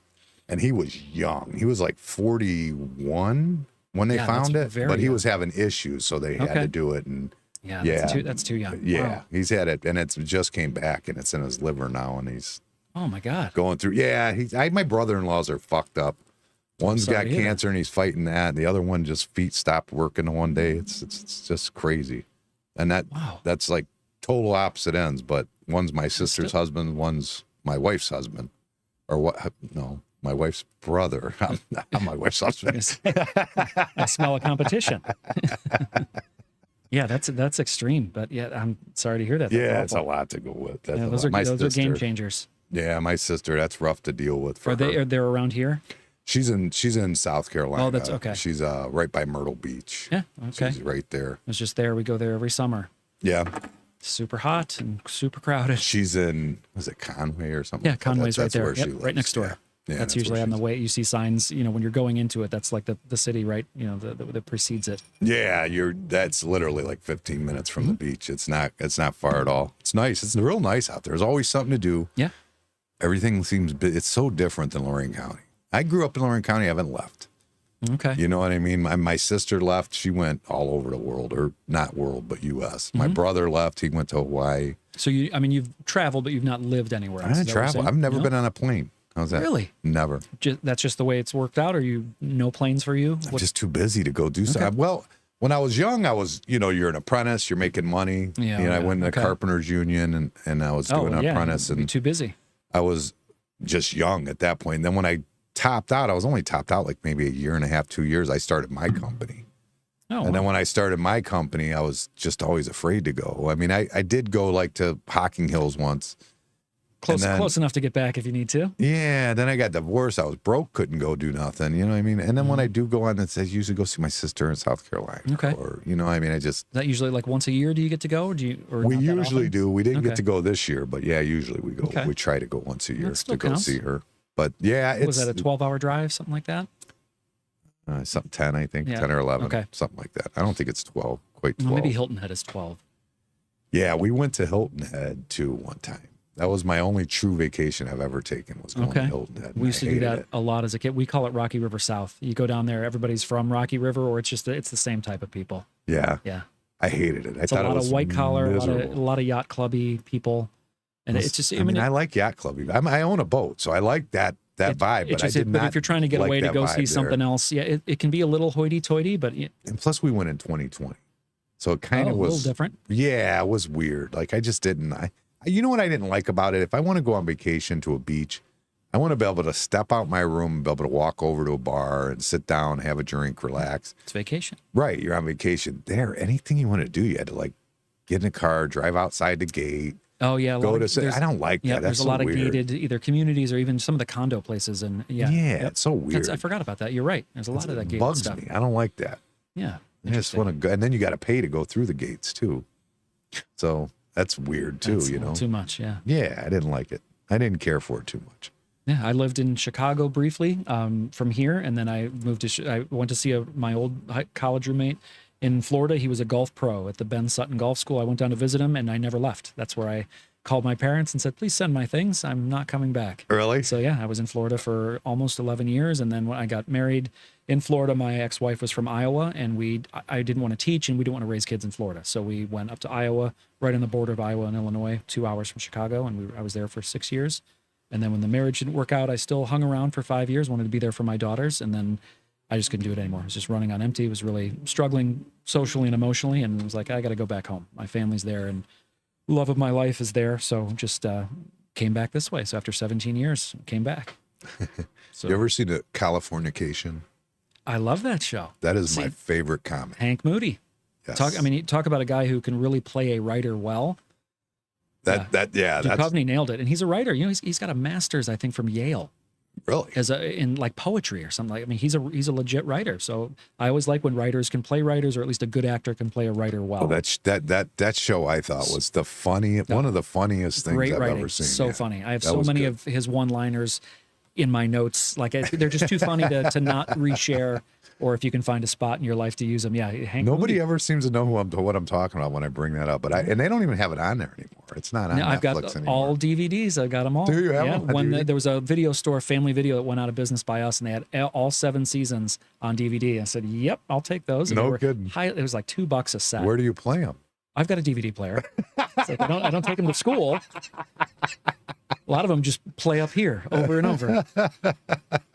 and he was young. He was like 41 when they found it, but he was having issues, so they had to do it. And that's too young. Yeah, wow. He's had it, and it just came back, and it's in his liver now, and he's oh my god going through. Yeah, my brother-in-laws are fucked up. One's got cancer, and he's fighting that, and the other one just feet stopped working one day. It's just crazy, and that's like total opposite ends. But one's my sister's husband, one's my wife's husband, or what? No, my wife's brother. I'm my wife's husband. I smell a competition. Yeah, that's extreme, but yeah, I'm sorry to hear that. It's a lot to go with. Those are game changers. Yeah, my sister, that's rough to deal with. Are they around here? She's in South Carolina. Oh, that's okay. She's right by Myrtle Beach. Yeah, okay. She's right there. I was just there. We go there every summer. Yeah. Super hot and super crowded. She's in, was it Conway or something? Yeah, Conway's right there. Where she lives. Right next door. Yeah, that's usually on the way. You see signs, when you're going into it. That's like the city, right? That precedes it. Yeah, that's literally like 15 minutes from the beach. It's not far at all. It's nice. It's real nice out there. There's always something to do. Yeah. Everything it's so different than Lorain County. I grew up in Lorain County. I haven't left. Okay. You know what I mean? My sister left. She went all over the world, or not world, but U.S. My brother left. He went to Hawaii. So you've traveled, but you've not lived anywhere else. I didn't travel. I've never been on a plane. How's that? Really? Never. That's just the way it's worked out, or no planes for you? I'm just too busy to go do something. Well, when I was young, I was, you're an apprentice, you're making money. Yeah. I went in the Carpenters Union and I was doing an apprentice. You'd be too busy. I was just young at that point. And then when I topped out, I was only topped out like maybe a year and a half, 2 years. I started my company. Oh, and then when I started my company, I was just always afraid to go. I mean, I did go like to Hocking Hills once. Close enough to get back if you need to. Yeah. Then I got divorced. I was broke, couldn't go do nothing. You know what I mean? And then when I do go on, I usually go see my sister in South Carolina. Okay. Or, I mean, Is that usually like once a year do you get to go? Or we usually do. We didn't get to go this year, but yeah, usually we go. Okay. We try to go once a year to go counts. see her. But yeah, was that a 12-hour drive, something like that? Something 10, I think, 10 or 11, something like that. I don't think it's 12, quite 12. Well, maybe Hilton Head is 12. Yeah, we went to Hilton Head too one time. That was my only true vacation I've ever taken, was going to Hilton Head. We used to do that a lot as a kid. We call it Rocky River South. You go down there, everybody's from Rocky River, or it's the same type of people. Yeah. Yeah. I hated it. It's a lot of white collar, a lot of yacht clubby people. And it's just, I mean, I like yacht clubbing. I own a boat, so I like that vibe. But if you're trying to get away to go see something else, it can be a little hoity-toity, but and plus we went in 2020, so it kind of was a little different. Yeah, it was weird. Like I just didn't. You know what I didn't like about it? If I want to go on vacation to a beach, I want to be able to step out my room and be able to walk over to a bar and sit down, have a drink, relax. It's vacation. Right, you're on vacation. There, anything you want to do, you had to like get in a car, drive outside the gate. Oh yeah, I don't like that. That's there's a lot of gated either communities or even some of the condo places, and it's so weird. I forgot about that. You're right. There's a lot of that gated bugs stuff. me. I don't like that. Yeah, I just want to go, and then you got to pay to go through the gates too. So that's weird too. Too much. Yeah. Yeah, I didn't like it. I didn't care for it too much. Yeah, I lived in Chicago briefly from here, and then I moved to. I went to see my old college roommate in Florida. He was a golf pro at the Ben Sutton Golf School. I went down to visit him, and I never left. That's where I called my parents and said, please send my things. I'm not coming back. Really? So yeah, I was in Florida for almost 11 years. And then when I got married in Florida, my ex-wife was from Iowa, and I didn't want to teach and we didn't want to raise kids in Florida. So we went up to Iowa, right on the border of Iowa and Illinois, 2 hours from Chicago. And I was there for 6 years. And then when the marriage didn't work out, I still hung around for 5 years, wanted to be there for my daughters. And then I just couldn't do it anymore. I was just running on empty. I was really struggling socially and emotionally. And I was like, I got to go back home. My family's there and love of my life is there. So just came back this way. So after 17 years, came back. So, you ever seen a Californication? I love that show. That is my favorite comic. Hank Moody. Yes. Talk about a guy who can really play a writer well. Duchovny nailed it. And he's a writer. He's got a master's, I think, from Yale. Really? In like poetry or something. I mean, he's a legit writer. So I always like when writers can play writers, or at least a good actor can play a writer well. That show I thought was one of the funniest things I've ever seen. So funny. I have so many of his one-liners in my notes. Like they're just too funny to not reshare. Or if you can find a spot in your life to use them, Hank Nobody Moody. ever seems to know what I'm talking about when I bring that up. But and they don't even have it on there anymore. It's not on Netflix I've got anymore. all DVDs. I've got them all. Do you have them? When there was a video store, Family Video, that went out of business by us, and they had all 7 seasons on DVD. I said, "Yep, I'll take those." And no kidding. It was like $2 a set. Where do you play them? I've got a DVD player. It's like I don't take them to school. A lot of them just play up here over and over.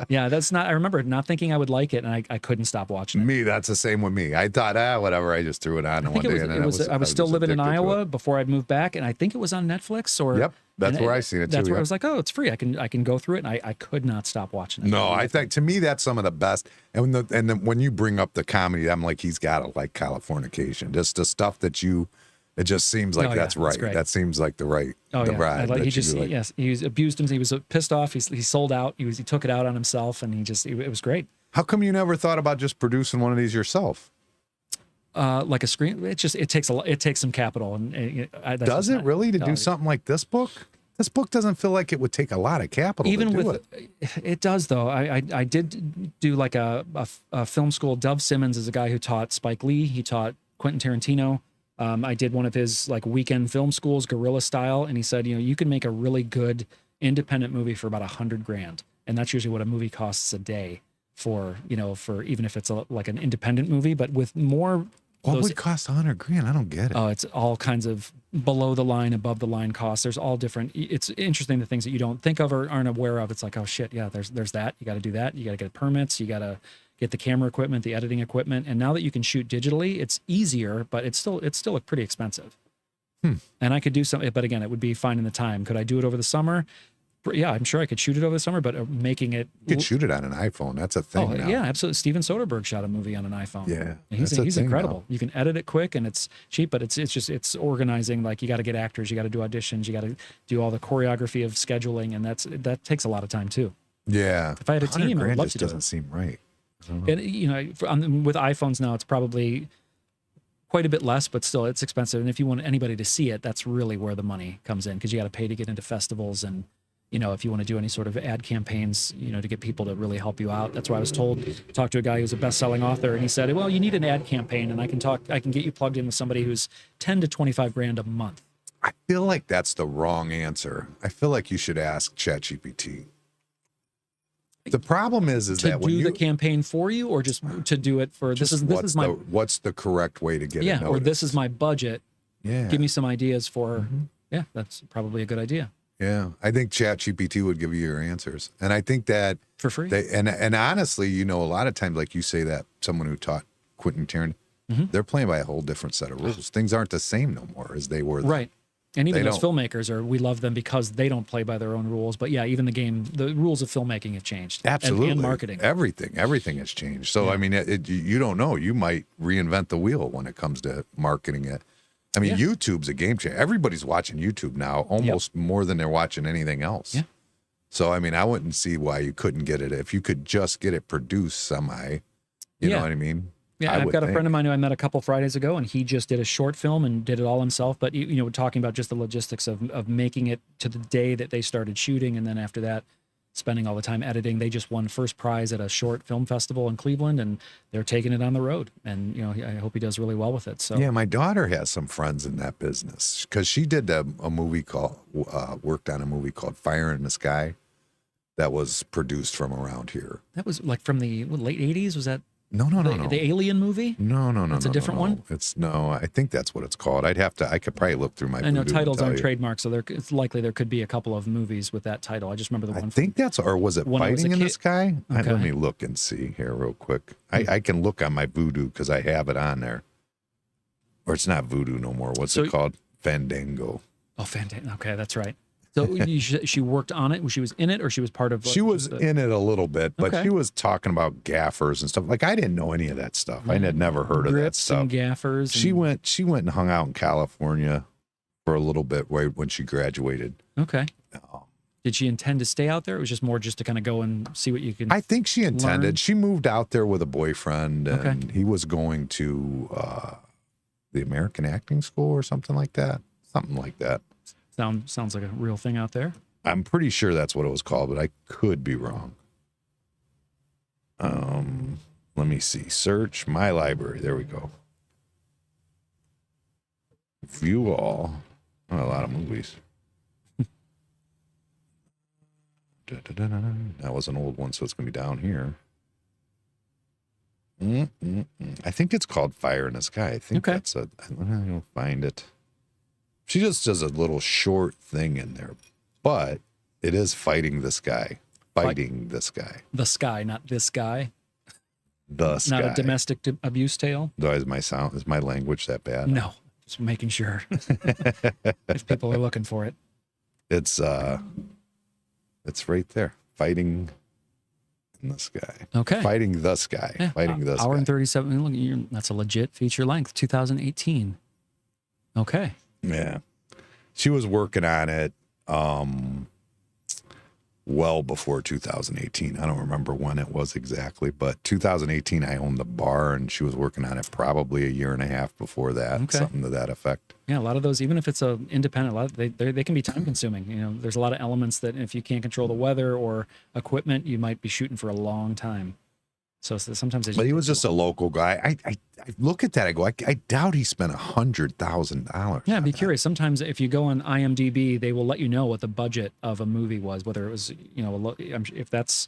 Yeah, I remember not thinking I would like it, and I couldn't stop watching it. Me, that's the same with me. I thought, whatever. I just threw it on one day. I was still living in Iowa before I'd moved back, and I think it was on Netflix or. Yep, that's where I seen it too. That's where I was like, oh, it's free. I can go through it, and I could not stop watching it. No, I think to me that's some of the best. And when you bring up the comedy, I'm like, he's got to like Californication. Just the stuff that it just seems like that's right. That seems like the right ride. He abused him. He was pissed off. He sold out. He took it out on himself, and it was great. How come you never thought about just producing one of these yourself? Like a screen, it takes some capital. And does it really to do something like this book? This book doesn't feel like it would take a lot of capital. Even to do with it does though. I did do like a film school. Dove Simmons is a guy who taught Spike Lee. He taught Quentin Tarantino. I did one of his like weekend film schools, guerrilla style, and he said, you can make a really good independent movie for about $100,000, and that's usually what a movie costs a day. for, for even if it's like an independent movie, but with more. What would cost $100,000? I don't get it. Oh, it's all kinds of below the line, above the line costs. There's all different. It's interesting, the things that you don't think of or aren't aware of. It's like, oh shit, yeah, there's that. You got to do that. You got to get permits. You got to get the camera equipment, the editing equipment. And now that you can shoot digitally, it's easier, but it's still pretty expensive. And I could do something, but again, it would be finding the time. Could I do it over the summer? Yeah, I'm sure I could shoot it over the summer, but making it... You could shoot it on an iPhone. That's a thing now. Yeah, absolutely. Steven Soderbergh shot a movie on an iPhone. Yeah, he's incredible. Now. You can edit it quick and it's cheap, but it's organizing. Like, you got to get actors, you got to do auditions, you got to do all the choreography of scheduling, and that takes a lot of time too. Yeah. If I had a team, I would love to do it. Doesn't seem right. And with iPhones now, it's probably quite a bit less, but still it's expensive. And if you want anybody to see it, that's really where the money comes in, because you got to pay to get into festivals, and if you want to do any sort of ad campaigns, to get people to really help you out. That's why I was told, talk to a guy who's a best-selling author, and he said, well, you need an ad campaign, and I can get you plugged in with somebody who's 10 to 25 grand a month. I feel like that's the wrong answer. I feel like you should ask ChatGPT. The problem is that when you do the campaign for you, or just to do it for what's the correct way to get it noticed? Or this is my budget. Yeah. Give me some ideas for yeah, that's probably a good idea. Yeah, I think ChatGPT would give you your answers, and I think that for free. And honestly, a lot of times, like you say, that someone who taught Quentin Tarantino, they're playing by a whole different set of rules. Things aren't the same no more as they were. Right. And even those filmmakers we love them because they don't play by their own rules. But yeah, even the rules of filmmaking have changed. Absolutely. And marketing. Everything has changed. So, I mean, you don't know. You might reinvent the wheel when it comes to marketing it. I mean, YouTube's a game changer. Everybody's watching YouTube now, almost more than they're watching anything else. Yeah. So, I mean, I wouldn't see why you couldn't get it. If you could just get it produced semi, you know what I mean? Yeah, I've got a friend of mine who I met a couple Fridays ago, and he just did a short film and did it all himself. But, talking about just the logistics of making it to the day that they started shooting, and then after that, spending all the time editing. They just won first prize at a short film festival in Cleveland, and they're taking it on the road. And, I hope he does really well with it. So yeah, my daughter has some friends in that business, because she did a movie worked on a movie called Fire in the Sky that was produced from around here. That was like from the late 80s? Was that? No. The Alien movie? No. It's a different one? I think that's what it's called. I could probably look through my I know titles aren't trademarked, so it's likely there could be a couple of movies with that title. I just remember the one. I think or was it Fighting in the Sky? Okay. Let me look and see here real quick. I can look on my Vudu because I have it on there. Or it's not Vudu no more. What's it called? Fandango. Oh, Fandango. Okay, that's right. So she worked on it. She was in it, or she was part of? She was in it a little bit, but she was talking about gaffers and stuff. Like, I didn't know any of that stuff. I had never heard of that stuff. And gaffers. She went and hung out in California for a little bit when she graduated. Okay. Did she intend to stay out there? It was just more to kind of go and see what you can. I think she intended. Learn? She moved out there with a boyfriend, and he was going to the American Acting School or something like that. Something like that. Sounds like a real thing out there. I'm pretty sure that's what it was called, but I could be wrong. Let me see. Search my library. There we go. View all. Oh, a lot of movies. That was an old one, so it's going to be down here. I think it's called Fire in the Sky. I think that's I'll find it. She just does a little short thing in there, but it is Fighting the Sky. Fighting the Sky. The Sky, not this guy. The Sky. Not a domestic abuse tale. Is my language that bad? No, just making sure. If people are looking for it. It's right there. Fighting in the Sky. Okay. Fighting the Sky. Yeah. Fighting the Sky. Hour and 37. Look, that's a legit feature length. 2018. Okay. Yeah. She was working on it well before 2018. I don't remember when it was exactly, but 2018 I owned the bar, and she was working on it probably a year and a half before that, something to that effect. Yeah, a lot of those, even if it's a independent, they can be time consuming. There's a lot of elements that if you can't control the weather or equipment, you might be shooting for a long time. So sometimes, but he was just a local guy. I look at that. I go, I doubt he spent $100,000. Yeah, I'd be curious. Sometimes if you go on IMDb, they will let you know what the budget of a movie was, whether it was, if that's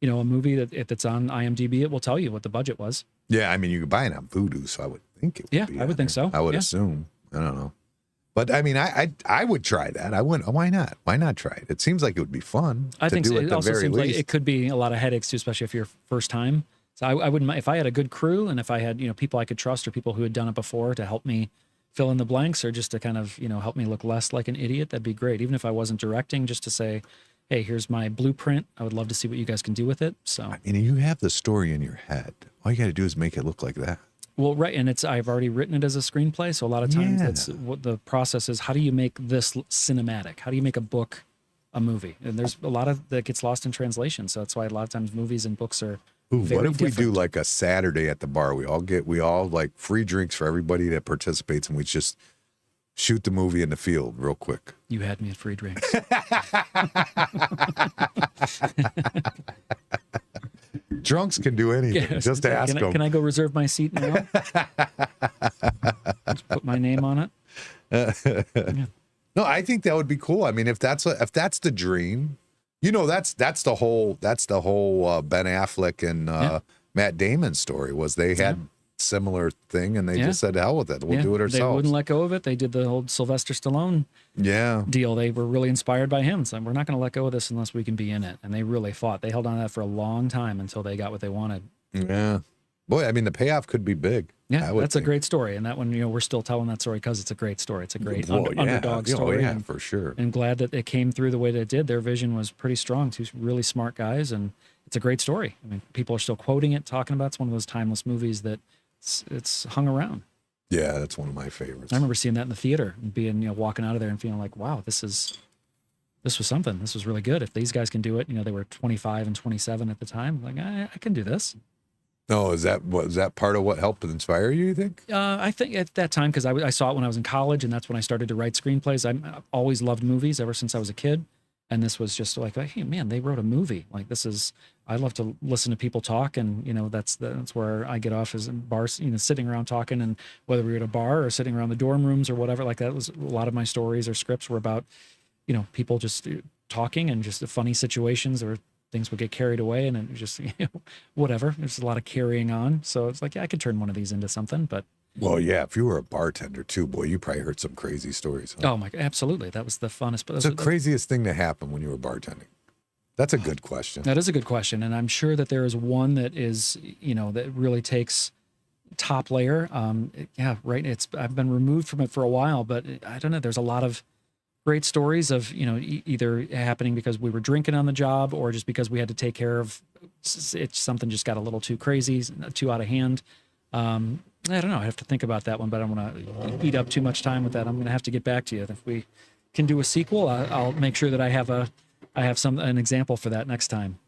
a movie that if it's on IMDb, it will tell you what the budget was. Yeah, I mean, you could buy it on Vudu, so I would think it would be. I would think so. I would assume. I don't know. But I mean, I would try that. I wouldn't. Why not? Why not try it? It seems like it would be fun. I think do so. at It the also very seems least. like it could be a lot of headaches too, especially if you're first time. So I wouldn't mind if I had a good crew and if I had, people I could trust or people who had done it before to help me fill in the blanks or just to kind of, help me look less like an idiot. That'd be great. Even if I wasn't directing, just to say, hey, here's my blueprint. I would love to see what you guys can do with it. So I mean, you have the story in your head. All you got to do is make it look like that. Well, right, and I've already written it as a screenplay, so a lot of times that's what the process is. How do you make this cinematic? How do you make a book a movie? And there's a lot of that gets lost in translation, so that's why a lot of times movies and books are What if we do different. like a Saturday at the bar? We all like free drinks for everybody that participates, and we just shoot the movie in the field real quick. You had me at free drinks. Drunks can do anything. Just ask them. Can I go reserve my seat now? Just put my name on it. Yeah. No, I think that would be cool. I mean, if that's the dream, that's the whole Ben Affleck and Matt Damon story was they had similar thing and they just said hell with it. We'll do it ourselves. They wouldn't let go of it. They did the whole Sylvester Stallone deal. They were really inspired by him. So we're not going to let go of this unless we can be in it. And they really fought. They held on to that for a long time until they got what they wanted. Yeah. Boy, I mean, the payoff could be big. Yeah, that's a great story. And that one, we're still telling that story because it's a great story. It's a great underdog story. Oh, yeah, for sure. And glad that it came through the way that it did. Their vision was pretty strong. Two really smart guys. And it's a great story. I mean, people are still quoting it, talking about it. It's one of those timeless movies that it's hung around. Yeah, that's one of my favorites. I remember seeing that in the theater and being, walking out of there and feeling like, wow, this was something. This was really good. If these guys can do it, they were 25 and 27 at the time. Like, I can do this. No, was that part of what helped inspire you think? I think at that time, because I saw it when I was in college, and that's when I started to write screenplays. I've always loved movies ever since I was a kid. And this was just like, hey, man, they wrote a movie. Like, I love to listen to people talk. And, that's where I get off is in bars, sitting around talking. And whether we were at a bar or sitting around the dorm rooms or whatever, like that was a lot of my stories or scripts were about, people just talking and just funny situations or things would get carried away and it just, whatever. There's a lot of carrying on. So it's like, I could turn one of these into something, but. Well, yeah, if you were a bartender too, boy, you probably heard some crazy stories. Huh? Oh my, absolutely. That was the funnest. What's the craziest thing to happen when you were bartending? That's a good question. That is a good question. And I'm sure that there is one that is, that really takes top layer. Right. I've been removed from it for a while, but I don't know. There's a lot of great stories of, either happening because we were drinking on the job or just because we had to take care of something just got a little too crazy, too out of hand. I don't know. I have to think about that one, but I don't want to eat up too much time with that. I'm going to have to get back to you. If we can do a sequel, I'll make sure that I have an example for that next time.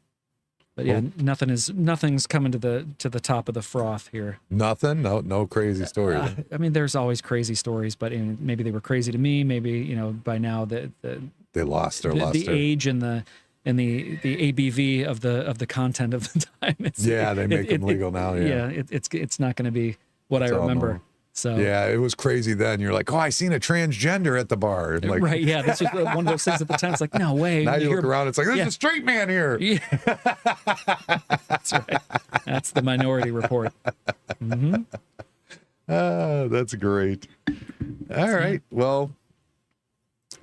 But yeah, nothing's coming to the top of the froth here. Nothing? No crazy stories. I mean, there's always crazy stories, but maybe they were crazy to me. Maybe, by now they lost their the age and the ABV of the content of the time. They make them legal now. Yeah. It's not going to be what I remember. So yeah, it was crazy then. You're like, oh, I seen a transgender at the bar. And like, right? Yeah, this was one of those things at the time. It's like, no way. Now you look around, it's like, there's a straight man here. Yeah. That's right. That's the Minority Report. Mm-hmm. That's great. All right. Well,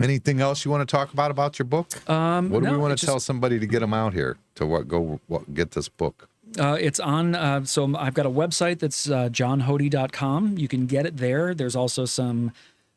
anything else you want to talk about your book? What do we want to tell somebody to get them out here to get this book? It's on, so I've got a website that's johnhoty.com. You can get it there. There's also some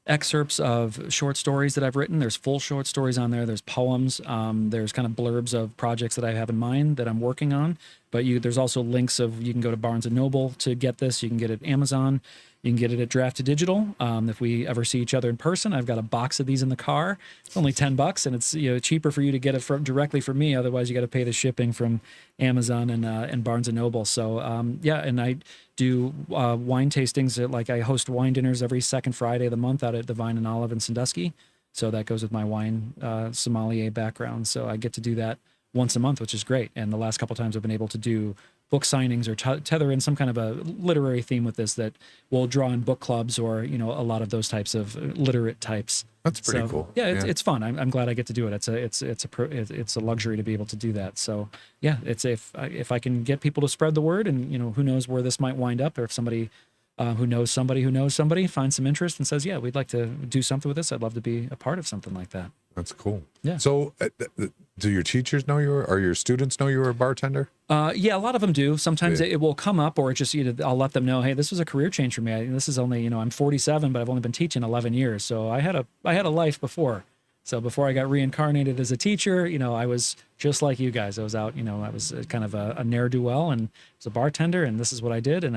excerpts of short stories that I've written. There's full short stories on there. There's poems. There's kind of blurbs of projects that I have in mind that I'm working on. But there's also links you can go to Barnes & Noble to get this. You can get it at Amazon. You can get it at Drafted Digital. If we ever see each other in person, I've got a box of these in the car. It's only $10, and it's cheaper for you to get it directly from me. Otherwise, you got to pay the shipping from Amazon and Barnes & Noble. So and I do wine tastings. I host wine dinners every second Friday of the month out at the Vine and Olive in Sandusky. So that goes with my wine sommelier background. So I get to do that once a month, which is great. And the last couple of times I've been able to do book signings or tether in some kind of a literary theme with this that will draw in book clubs or, you know, a lot of those types of literate types. That's pretty cool. Yeah, it's fun. I'm glad I get to do it. It's a luxury to be able to do that. So yeah, it's if I can get people to spread the word, and you know, who knows where this might wind up, or if somebody who knows somebody finds some interest and says, yeah, we'd like to do something with this, I'd love to be a part of something like that. That's cool. Yeah. So do your teachers know or your students know you were a bartender? Yeah, a lot of them do. Sometimes it will come up, or it just, I'll let them know, hey, this was a career change for me. This is only, I'm 47, but I've only been teaching 11 years. So I had a life before. So before I got reincarnated as a teacher, I was just like you guys. I was out, I was kind of a ne'er-do-well and was a bartender, and this is what I did. And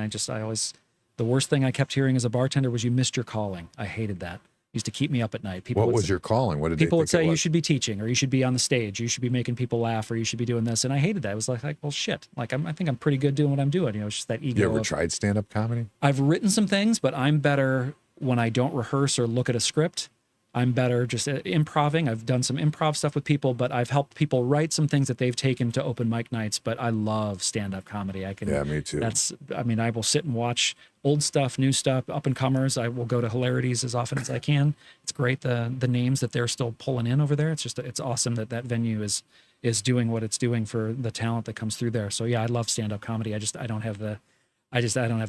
the worst thing I kept hearing as a bartender was, you missed your calling. I hated that. Used to keep me up at night. What was your calling? What did people they would say? You should be teaching, or you should be on the stage, you should be making people laugh, or you should be doing this. And I hated that. It was like, well, shit. Like I think I'm pretty good doing what I'm doing. It's just that ego. You ever tried stand-up comedy? I've written some things, but I'm better when I don't rehearse or look at a script. I'm better just at improving. I've done some improv stuff with people, but I've helped people write some things that they've taken to open mic nights. But I love stand-up comedy. Yeah, me too. I will sit and watch old stuff, new stuff, up and comers. I will go to Hilarities as often as I can. It's great the names that they're still pulling in over there. It's awesome that venue is doing what it's doing for the talent that comes through there. So yeah, I love stand-up comedy. I don't have the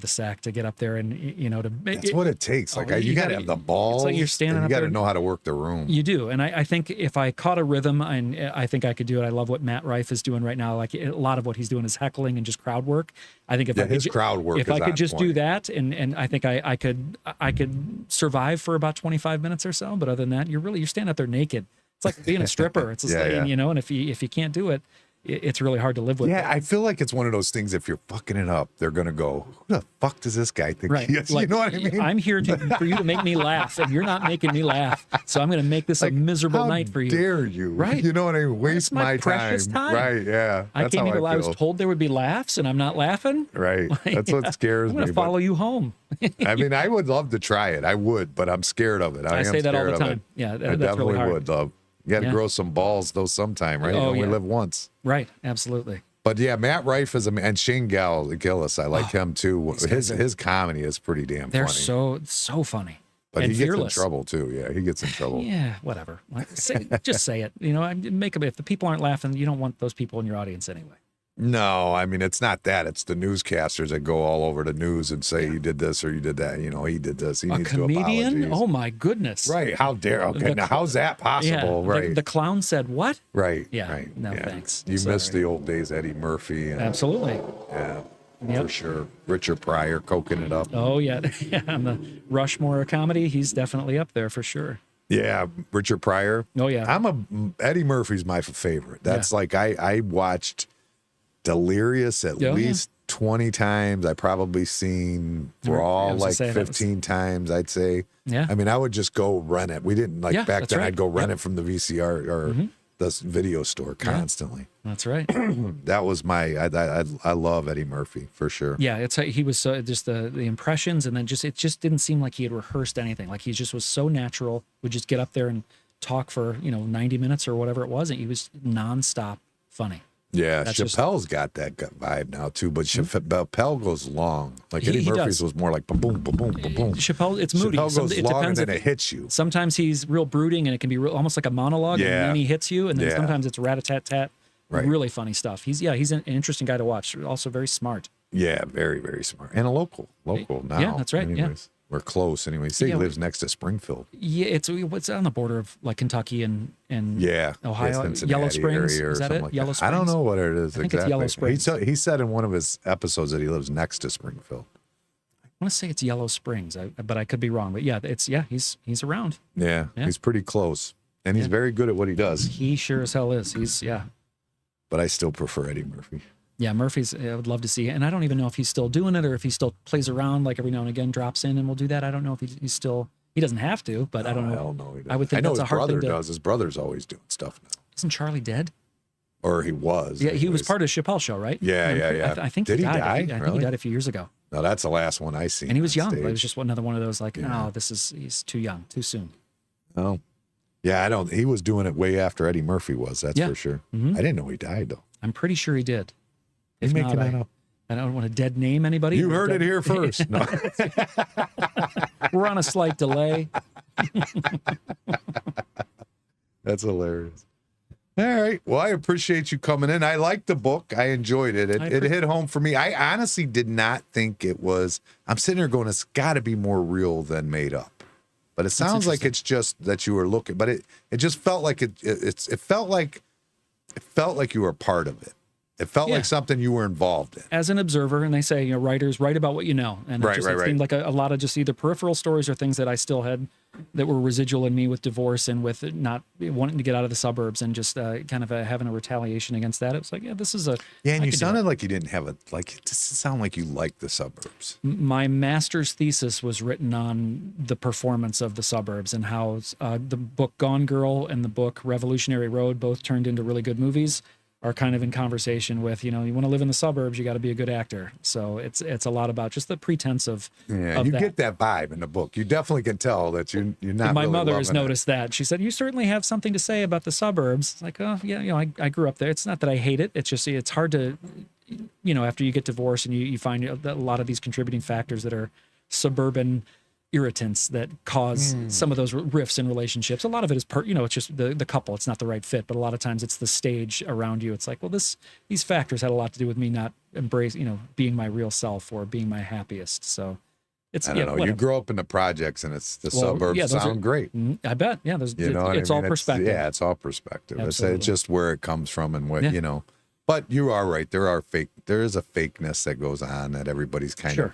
sack to get up there and, That's what it takes. Like, you got to have the balls. It's like you're standing up there. You got to know how to work the room. You do. And I think if I caught a rhythm, and I think I could do it. I love what Matt Rife is doing right now. Like, a lot of what he's doing is heckling and just crowd work. I think if I could just do that, and I think I could survive for about 25 minutes or so. But other than that, you're standing up there naked. It's like being a stripper. It's just and if you can't do it, it's really hard to live with. Yeah, I feel like it's one of those things, if you're fucking it up, they're going to go, who the fuck does this guy think he is? Like, you know what I mean? I'm here for you to make me laugh, and you're not making me laugh. So I'm going to make this a miserable night for you. How dare you? Right. You know what I mean? Waste my precious time. Right, yeah. I can't even, I was told there would be laughs, and I'm not laughing. Right. That's what scares me. I'm going to follow you home. I mean, I would love to try it. I would, but I'm scared of it. I say that all the time. Yeah, that's definitely really hard. would, love. You got to grow some balls, though, sometime, right? Oh, you only live once. Right, absolutely. But yeah, Matt Rife and Shane Gillis, I like him too. His comedy is pretty damn funny. They're so funny. But he gets in trouble too. Yeah, he gets in trouble. Yeah, whatever. Just say it. If the people aren't laughing, you don't want those people in your audience anyway. No, I mean, it's not that. It's the newscasters that go all over the news and say you did this or you did that. He did this. He needs to apologize. A comedian? Oh my goodness! Right? How dare? Okay, now how's that possible? Yeah, right? The clown said what? Right. Yeah. Right. No thanks. You missed the old days, Eddie Murphy. Absolutely. Yeah. For sure. Richard Pryor coking it up. Oh yeah, on the Rushmore of comedy, he's definitely up there for sure. Yeah, Richard Pryor. Oh yeah. Eddie Murphy's my favorite. That's like I watched Delirious at least 20 times. I probably seen Raw like 15 times, I'd say. Yeah. I mean, I would just go rent it. We didn't back then. Right. I'd go rent it from the VCR or the video store constantly. That's right. That was I love Eddie Murphy for sure. Yeah, he was just the impressions, and then it just didn't seem like he had rehearsed anything. Like he just was so natural. Would just get up there and talk for 90 minutes or whatever it was, and he was nonstop funny. Yeah, Chappelle's got that vibe now too, but Chappelle goes long. Like Eddie Murphy's was more like boom, boom, boom, boom, boom. Chappelle, it's moody. Chappelle goes long and then it hits you. Sometimes he's real brooding and it can be almost like a monologue, and then he hits you, and then sometimes it's rat-a-tat-tat. Right. Really funny stuff. He's an interesting guy to watch. Also very smart. Yeah, very, very smart. And a local now. Yeah, that's right. Anyways. We're close anyway. He lives next to Springfield. Yeah, it's on the border of like Kentucky and Ohio. Yellow Springs, is that it? Like Yellow Springs. I don't know what it is I think exactly. It's Yellow Springs. He said in one of his episodes that he lives next to Springfield. I want to say it's Yellow Springs, but I could be wrong. But he's around. Yeah, he's pretty close, and he's very good at what he does. He sure as hell is. But I still prefer Eddie Murphy. Yeah, Murphy's, I would love to see it. And I don't even know if he's still doing it or if he still plays around, like every now and again drops in and will do that. I don't know if he's still, he doesn't have to, but I don't know. Hell no, he I would think that's a hard thing to. His brother does. His brother's always doing stuff now. Isn't Charlie dead? Or he was. Yeah, he was part of Chappelle Show, right? Yeah. I think Did he died. Die? I think he died a few years ago. No, that's the last one I seen. And he was young. It was just another one of those like, he's too young, too soon. Oh. Yeah, he was doing it way after Eddie Murphy was, that's for sure. Mm-hmm. I didn't know he died, though. I'm pretty sure he did. You're making that up. I don't want to dead name anybody. You heard it here first. No. We're on a slight delay. That's hilarious. All right. Well, I appreciate you coming in. I liked the book. I enjoyed it. It hit home for me. I honestly did not think it was. I'm sitting there going, it's got to be more real than made up. But it sounds like it's just that you were looking. But it just felt like it felt like you were a part of it. It felt like something you were involved in. As an observer, and they say, writers write about what you know. And it seemed like a lot of just either peripheral stories or things that I still had that were residual in me with divorce and with not wanting to get out of the suburbs and just kind of having a retaliation against that. It was like, this is a... Yeah, and you sounded like you didn't have it doesn't sound like you liked the suburbs. My master's thesis was written on the performance of the suburbs and how the book Gone Girl and the book Revolutionary Road both turned into really good movies. Are kind of in conversation with, you want to live in the suburbs, you got to be a good actor. So it's a lot about just the pretense of you get that vibe in the book. You definitely can tell that you're not. My really mother has noticed it. that. She said, "You certainly have something to say about the suburbs." Like, oh yeah, I grew up there. It's not that I hate it. It's just it's hard to, after you get divorced and you find a lot of these contributing factors that are suburban irritants that cause some of those rifts in relationships. A lot of it is it's just the couple, it's not the right fit, but a lot of times it's the stage around you. It's like, well, these factors had a lot to do with me not being my real self or being my happiest. So it's, I don't know. Whatever. You grow up in the projects and it's the suburbs sound great. I bet. Yeah. It's all perspective. It's all perspective. It's just where it comes from and what, but you are right. There is a fakeness that goes on that everybody's kind of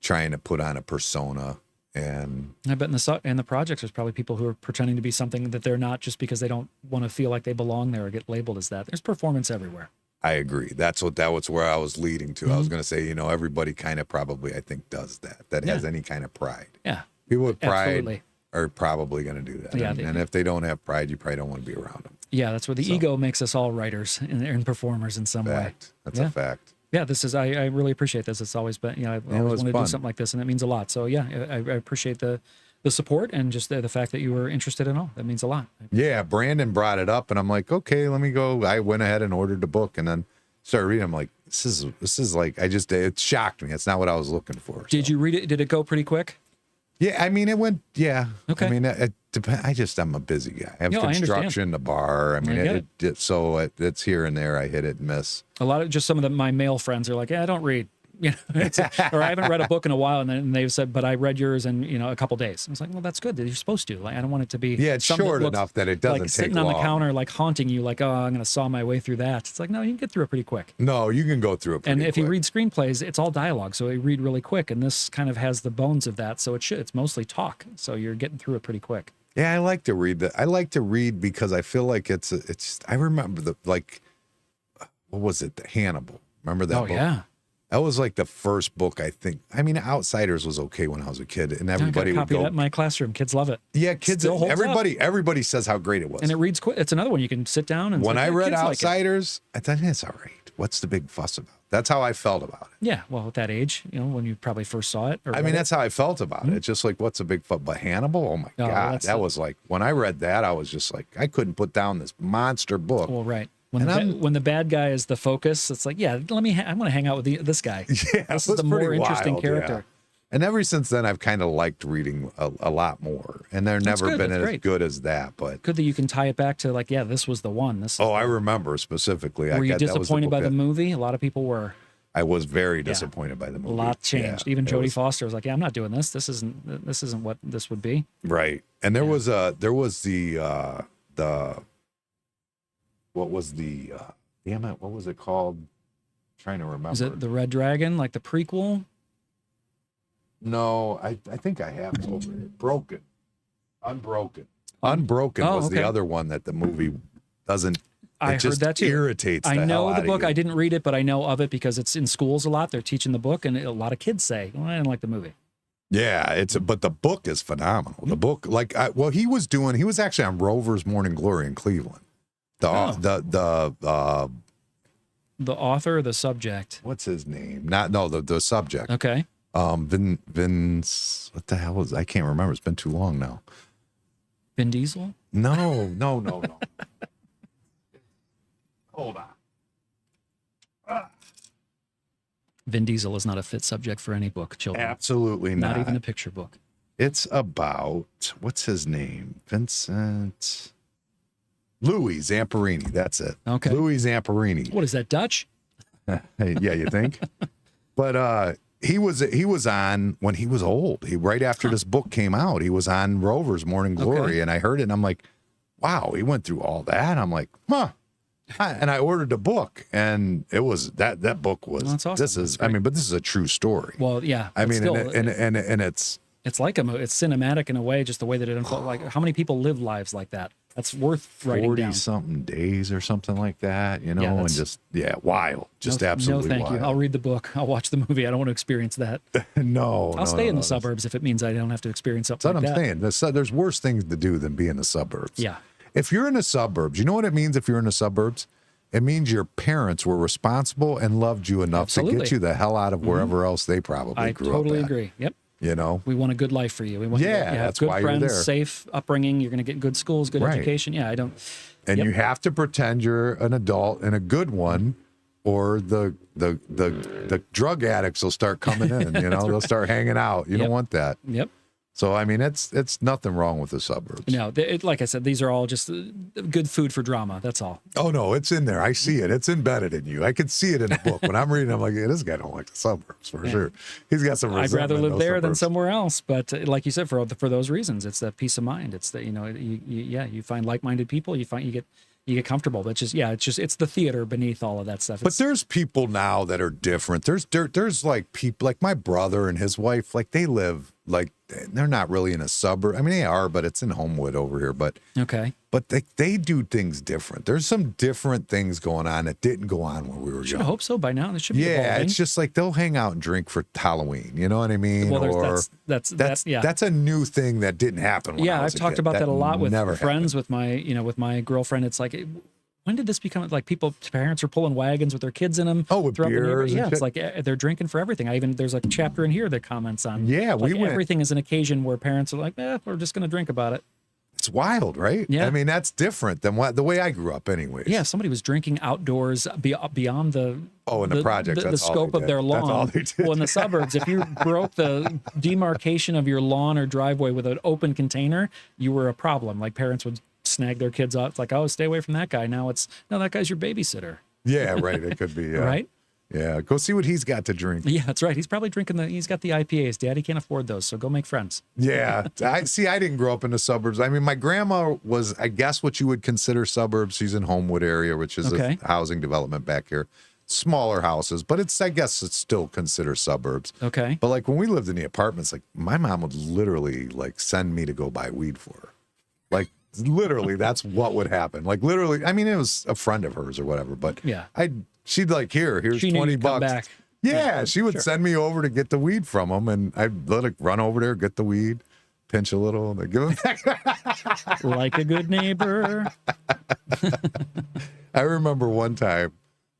trying to put on a persona. And I bet in the projects, there's probably people who are pretending to be something that they're not just because they don't want to feel like they belong there or get labeled as that. There's performance everywhere. I agree. That was where I was leading to. I was going to say, everybody kind of probably, I think, does that has any kind of pride. Yeah. People with pride are probably going to do that. Yeah, and if they don't have pride, you probably don't want to be around them. Yeah, that's where the ego makes us all writers and performers in some way. That's a fact. Yeah, I really appreciate this. It's always been, I've always wanted to do something like this, and it means a lot. So yeah, I appreciate the support and just the fact that you were interested in all. That means a lot. Yeah, Brandon brought it up, and I'm like, okay, let me go. I went ahead and ordered the book, and then started reading. I'm like, this is like, it shocked me. It's not what I was looking for. Did you read it? Did it go pretty quick? Yeah, I mean, it went. Yeah. Okay. I mean, it depends. I'm a busy guy. I have construction, the bar. I mean, it's here and there. I hit it and miss. A lot of just some of my male friends are like, I don't read. Or I haven't read a book in a while, and then they've said, but I read yours in a couple days. I was like, well, that's good. You're supposed to. Like, I don't want it to be it's short enough that it doesn't like take sitting long. on the counter, like haunting you, like, oh, I'm going to saw my way through that. It's like, no, you can get through it pretty quick. No, you can go through it pretty quick. And if you read screenplays, it's all dialogue, so you read really quick, and this kind of has the bones of that. So it's mostly talk, so you're getting through it pretty quick. Yeah, I like to read that. I like to read because I feel like it's. I remember what was it? The Hannibal. Remember that book? Oh yeah. That was like the first book, I think. I mean, Outsiders was okay when I was a kid, and everybody would go. That in my classroom. Kids love it. Yeah, kids. Everybody says how great it was, and it reads quick. It's another one you can sit down and. When I read Outsiders, I thought it's all right. What's the big fuss about? That's how I felt about it. Yeah, well, at that age, when you probably first saw it. I mean, that's how I felt about it. It's just like, what's a big fuss? But Hannibal, oh my God, that was like when I read that, I was just like, I couldn't put down this monster book. Well, right. When the bad guy is the focus, it's like, yeah, I want to hang out with this guy. Yeah, this is the more interesting character. Yeah. And ever since then, I've kind of liked reading a lot more. And they've never been as good as that. But good that you can tie it back to like, yeah, this was the one. I remember specifically. Were you disappointed by the movie? A lot of people were. I was very disappointed by the movie. A lot changed. Even Jodie Foster was like, yeah, I'm not doing this. This isn't what this would be. Right. And there was the what was the damn it, what was it called? I'm trying to remember. Is it The Red Dragon, like the prequel? No, I think I have it over here. Unbroken was the other one that the movie doesn't. I heard that too. Irritates. I know the book. I didn't read it, but I know of it because it's in schools a lot. They're teaching the book, and a lot of kids say, "Well, I didn't like the movie." Yeah, but the book is phenomenal. The book, he was actually on Rover's Morning Glory in Cleveland. The author or the subject? What's his name? The subject. Okay. Vince, what the hell I can't remember. It's been too long now. Vin Diesel? No. Hold on. Vin Diesel is not a fit subject for any book, children. Absolutely not. Not even a picture book. It's about, what's his name? Vincent. Louis Zamperini. That's it. Okay. Louis Zamperini. What is that, Dutch? Hey, yeah, you think? But he was on when he was old. Right after this book came out, he was on Rover's Morning Glory, and I heard it, and I'm like, wow, he went through all that. I'm like, huh. And I ordered the book, and it was that book was. That's awesome. This is, I mean, but this is a true story. Well, yeah. I mean, still, and it's like it's cinematic in a way, just the way that it unfolds. Like, how many people live lives like that? That's worth writing down. 40-something days or something like that, you know, and just wild, just absolutely no, thank wild. you. I'll read the book. I'll watch the movie. I don't want to experience that. I'll stay in the suburbs if it means I don't have to experience something that's like what I'm saying. There's worse things to do than be in the suburbs. Yeah. If you're in the suburbs, you know what it means if you're in the suburbs? It means your parents were responsible and loved you enough to get you the hell out of wherever else they probably grew up. I totally agree. Yep. You know, we want a good life for you. We want you to have that's good why friends, you're there. Safe upbringing. You're going to get good schools, good education. Yeah, I don't. And you have to pretend you're an adult and a good one, or the drug addicts will start coming in. You know, they'll start hanging out. You don't want that. Yep. So I mean, it's nothing wrong with the suburbs. No, like I said, these are all just good food for drama. That's all. Oh no, it's in there. I see it. It's embedded in you. I can see it in the book. When I'm reading, I'm like, this guy don't like the suburbs for sure. He's got some. I'd rather live there than suburbs. somewhere else. But like you said, for those reasons, it's that peace of mind. It's that you find like-minded people. You get comfortable. But it's the theater beneath all of that stuff. But there's people now that are different. There's like people like my brother and his wife. Like they live like they're not really in a suburb. I mean, they are, but it's in Homewood over here. But okay. But they do things different. There's some different things going on that didn't go on when we were young. Should hope so by now. It should be evolving. Evolving. It's just like they'll hang out and drink for Halloween. You know what I mean? Well, that's a new thing that didn't happen. When I was I've talked about that a lot with friends, happened. with my girlfriend. It's like, when did this become like parents are pulling wagons with their kids in them? Oh, with beers. Yeah, it's like they're drinking for everything. there's a chapter in here that comments on. Yeah, everything is an occasion where parents are like, we're just going to drink about it. It's wild, right? Yeah. I mean, that's different than the way I grew up anyways. Yeah, somebody was drinking outdoors beyond the projects. The scope of their lawn. That's all they did. Well, in the suburbs, if you broke the demarcation of your lawn or driveway with an open container, you were a problem. Like parents would snag their kids out. It's like, oh, stay away from that guy. Now that guy's your babysitter. Yeah, right. It could be. Yeah. Right? Yeah, go see what he's got to drink. Yeah, that's right. He's probably drinking he's got the IPAs. Daddy can't afford those, so go make friends. Yeah. I didn't grow up in the suburbs. I mean, my grandma was, I guess, what you would consider suburbs. She's in Homewood area, which is a housing development back here. Smaller houses, but I guess it's still considered suburbs. Okay. But like when we lived in the apartments, like my mom would literally like send me to go buy weed for her. Like literally, that's what would happen. Like literally, I mean, it was a friend of hers or whatever, but yeah, she'd like, here's she $20. Come back. Yeah, she would send me over to get the weed from them, and I'd let her run over there, get the weed, pinch a little, and then give it back. Like a good neighbor. I remember one time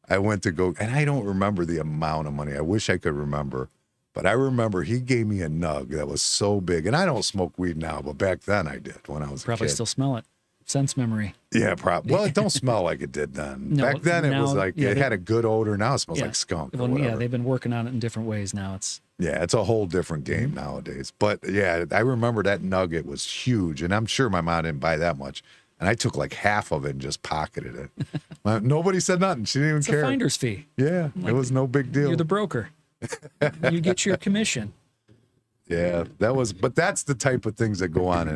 I went to go, and I don't remember the amount of money. I wish I could remember. But I remember he gave me a nug that was so big. And I don't smoke weed now, but back then I did when I was probably a kid. Still smell it. Sense memory. Yeah, probably. Well, it don't smell like it did then. No, back then it was like, it had a good odor. Now it smells like skunk. Well, yeah, they've been working on it in different ways now. It's a whole different game nowadays. But yeah, I remember that nugget was huge. And I'm sure my mom didn't buy that much. And I took like half of it and just pocketed it. Nobody said nothing. She didn't even care. It's a finder's fee. Yeah, it was no big deal. You're the broker. You get your commission. Yeah, but that's the type of things that go on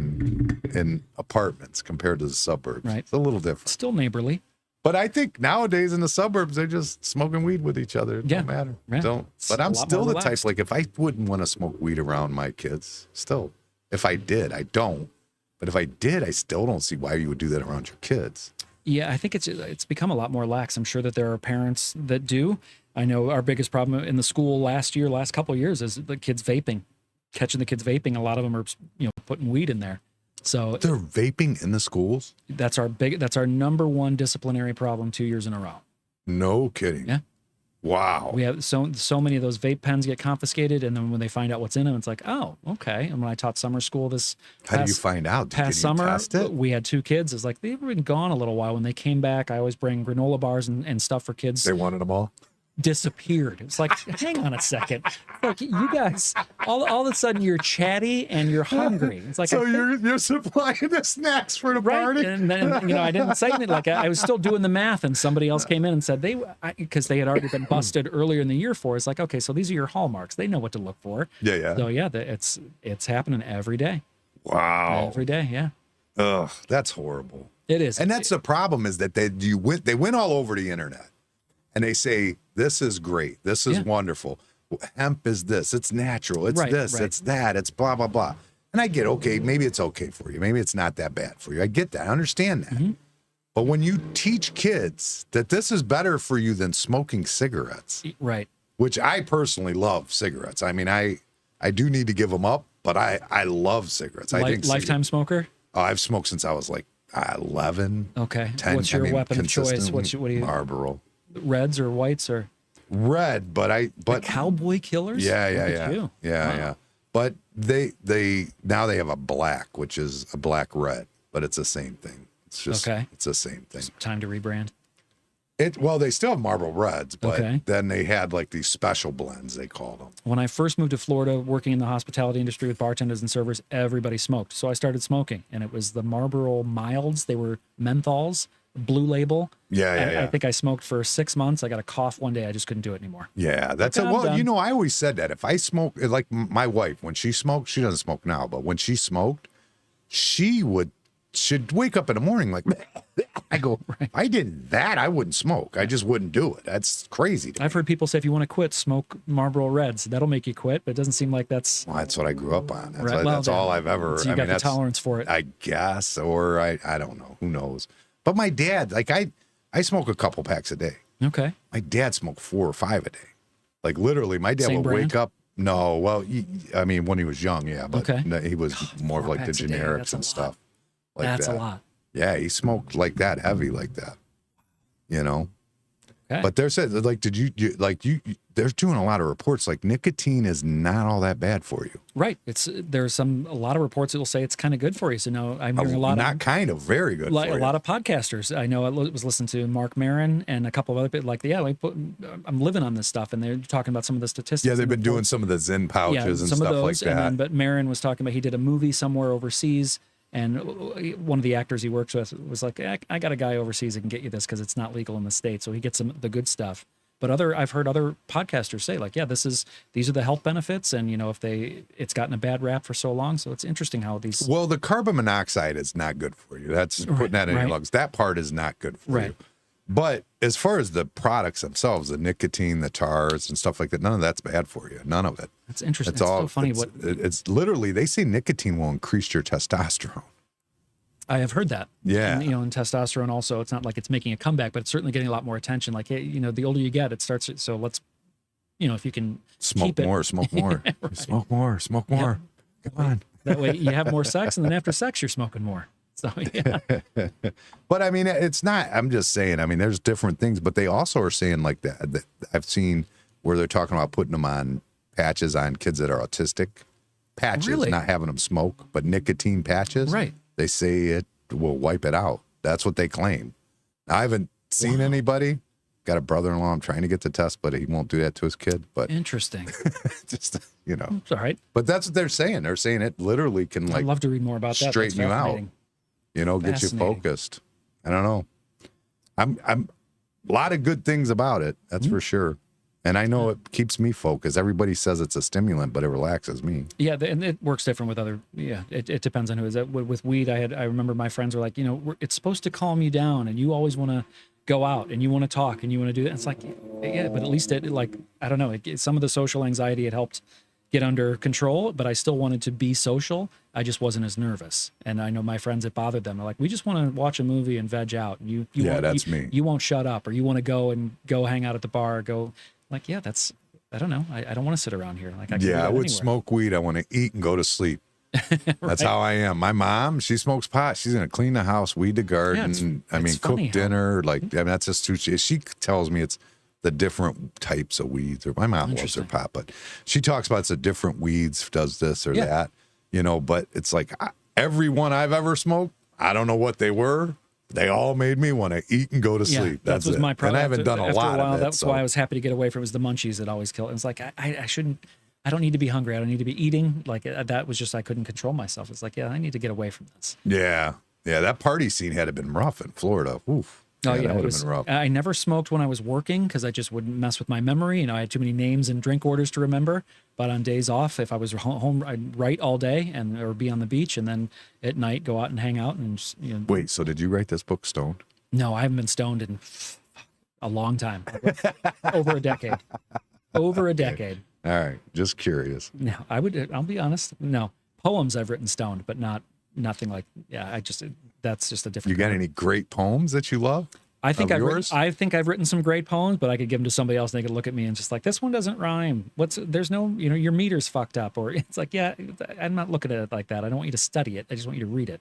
in apartments compared to the suburbs. Right. It's a little different. Still neighborly. But I think nowadays in the suburbs, they're just smoking weed with each other. It don't matter. Yeah. But I'm still the type, like, if I wouldn't want to smoke weed around my kids, still. If I did, I don't. But if I did, I still don't see why you would do that around your kids. Yeah, I think it's become a lot more lax. I'm sure that there are parents that do. I know our biggest problem in the school last couple of years is the kids vaping. Catching the kids vaping. A lot of them are, putting weed in there. So they're vaping in the schools? That's our number one disciplinary problem 2 years in a row. No kidding. Yeah. Wow. We have so many of those vape pens get confiscated, and then when they find out what's in them, it's like, oh, okay. And when I taught summer school how do you find out? Past summer, test it? We had 2 kids. It's like they've been gone a little while. When they came back, I always bring granola bars and stuff for kids. They wanted them all. Disappeared. It's like, hang on a second. Like, you guys, all of a sudden you're chatty and you're hungry. It's like, so you're supplying the snacks for the party. And then I didn't say anything. Like I was still doing the math, and somebody else came in and said because they had already been busted earlier in the year for. It's like, okay, so these are your hallmarks. They know what to look for. Yeah. So yeah, it's happening every day. Wow. Every day. Yeah. Ugh, that's horrible. It is. And that's the problem is that they went all over the internet. And they say, this is great. This is wonderful. Hemp is this. It's natural. It's this. It's that. It's blah, blah, blah. And I get, okay, maybe it's okay for you. Maybe it's not that bad for you. I get that. I understand that. Mm-hmm. But when you teach kids that this is better for you than smoking cigarettes, right? Which I personally love cigarettes. I mean, I do need to give them up, but I love cigarettes. I think lifetime smoker? Oh, I've smoked since I was like 11. Okay. 10. What's your weapon of choice? What do you? Marlboro. Reds or whites or red, but the cowboy killers. Yeah. But they now they have a black, which is a black red, but it's the same thing. It's just it's the same thing. It's time to rebrand. Well, they still have Marlboro Reds, but then they had like these special blends, they called them. When I first moved to Florida, working in the hospitality industry with bartenders and servers, everybody smoked. So I started smoking, and it was the Marlboro Milds. They were menthols, Blue Label. Yeah. I think I smoked for 6 months. I got a cough one day. I just couldn't do it anymore. Yeah, that's I always said that if I smoke, like my wife, when she smoked, she doesn't smoke now, but when she smoked, she'd wake up in the morning like, I go, if I did that, I wouldn't smoke. I just wouldn't do it. That's crazy to me. I've heard people say if you want to quit, smoke Marlboro Reds. That'll make you quit, but it doesn't seem like that's... Well, that's what I grew up on. That's all I've ever... So you got the tolerance for it. I guess, or I don't know. Who knows? But my dad, like I smoke a couple packs a day. Okay. My dad smoked 4 or 5 a day. Like literally, my dad would wake up. No, well, when he was young, yeah, but he was more of like the generics and stuff. Like that's a lot. Yeah, he smoked like that, heavy like that. You know? Okay. But they're saying, like, they're doing a lot of reports, like nicotine is not all that bad for you. Right. There's a lot of reports that will say it's kind of good for you. So now I'm hearing a lot of very good for you. A lot of podcasters. I know I was listening to Mark Maron and a couple of other people I'm living on this stuff, and they're talking about some of the statistics. Yeah, they've been doing some of the Zen pouches and stuff like that. But Maron was talking about he did a movie somewhere overseas, and one of the actors he works with was like, I got a guy overseas that can get you this because it's not legal in the States. So he gets the good stuff. But I've heard other podcasters say like, these are the health benefits. And, it's gotten a bad rap for so long. So it's interesting how these. Well, the carbon monoxide is not good for you. That's putting that in your lungs. That part is not good for you. But as far as the products themselves, the nicotine, the tars and stuff like that, none of that's bad for you. None of it. That's interesting. It's so funny. It's literally, they say nicotine will increase your testosterone. I have heard that. Yeah. And testosterone also, it's not like it's making a comeback, but it's certainly getting a lot more attention. Like, hey, the older you get, it starts. So let's, if you can smoke more. Smoke more. Come on. That way you have more sex, and then after sex, you're smoking more. So, yeah. But it's not, I'm just saying, there's different things, but they also are saying like that I've seen where they're talking about putting them on patches on kids that are autistic. Patches, not having them smoke, but nicotine patches. Right. They say it will wipe it out. That's what they claim. I haven't seen anybody. Got a brother-in-law I'm trying to get the test, but he won't do that to his kid. But interesting. Just, It's all right. But that's what they're saying. They're saying it literally can I'd love to read more about that. Straighten you out. Get you focused. I don't know. I'm a lot of good things about it. That's for sure. And I know it keeps me focused. Everybody says it's a stimulant, but it relaxes me. Yeah, and it works different with other. Yeah, it depends on who is it. With weed, I remember my friends were like, it's supposed to calm you down, and you always want to go out and you want to talk and you want to do that. It's like, yeah, but at least I don't know. Some of the social anxiety it helped get under control, but I still wanted to be social. I just wasn't as nervous. And I know my friends, it bothered them. They're like, we just want to watch a movie and veg out. And that's me. You won't shut up, or you want to go hang out at the bar, like, yeah, that's, I don't know. I don't want to sit around here. Like, I would smoke weed. I want to eat and go to sleep. That's how I am. My mom, she smokes pot. She's going to clean the house, weed the garden. Cook dinner. Like, that's just too, she tells me it's the different types of weeds. Or my mom loves her pot, but she talks about it's a different weeds, does this or that, you know, but it's like every one I've ever smoked, I don't know what they were. They all made me want to eat and go to sleep. That was my problem. And I haven't done a lot of it. That's why I was happy to get away from it, was the munchies that always kill. It was like, I shouldn't, I don't need to be hungry. I don't need to be eating. Like that was just, I couldn't control myself. It's like, I need to get away from this. Yeah. Yeah. That party scene had been rough in Florida. Oof. Oh, that would have been rough. I never smoked when I was working because I just wouldn't mess with my memory. You know, I had too many names and drink orders to remember. But on days off, if I was home, I'd write all day or be on the beach, and then at night go out and hang out and just, you know. Wait, so did you write this book stoned? No, I haven't been stoned in a long time. Over a decade. Over a decade. All right, just curious. No, I'll be honest. No, poems I've written stoned, but nothing like, that's just a different. You got any great poems that you love? I think I've written some great poems, but I could give them to somebody else and they could look at me and just like, this one doesn't rhyme. There's no, you know, your meter's fucked up. Or it's like, I'm not looking at it like that. I don't want you to study it. I just want you to read it.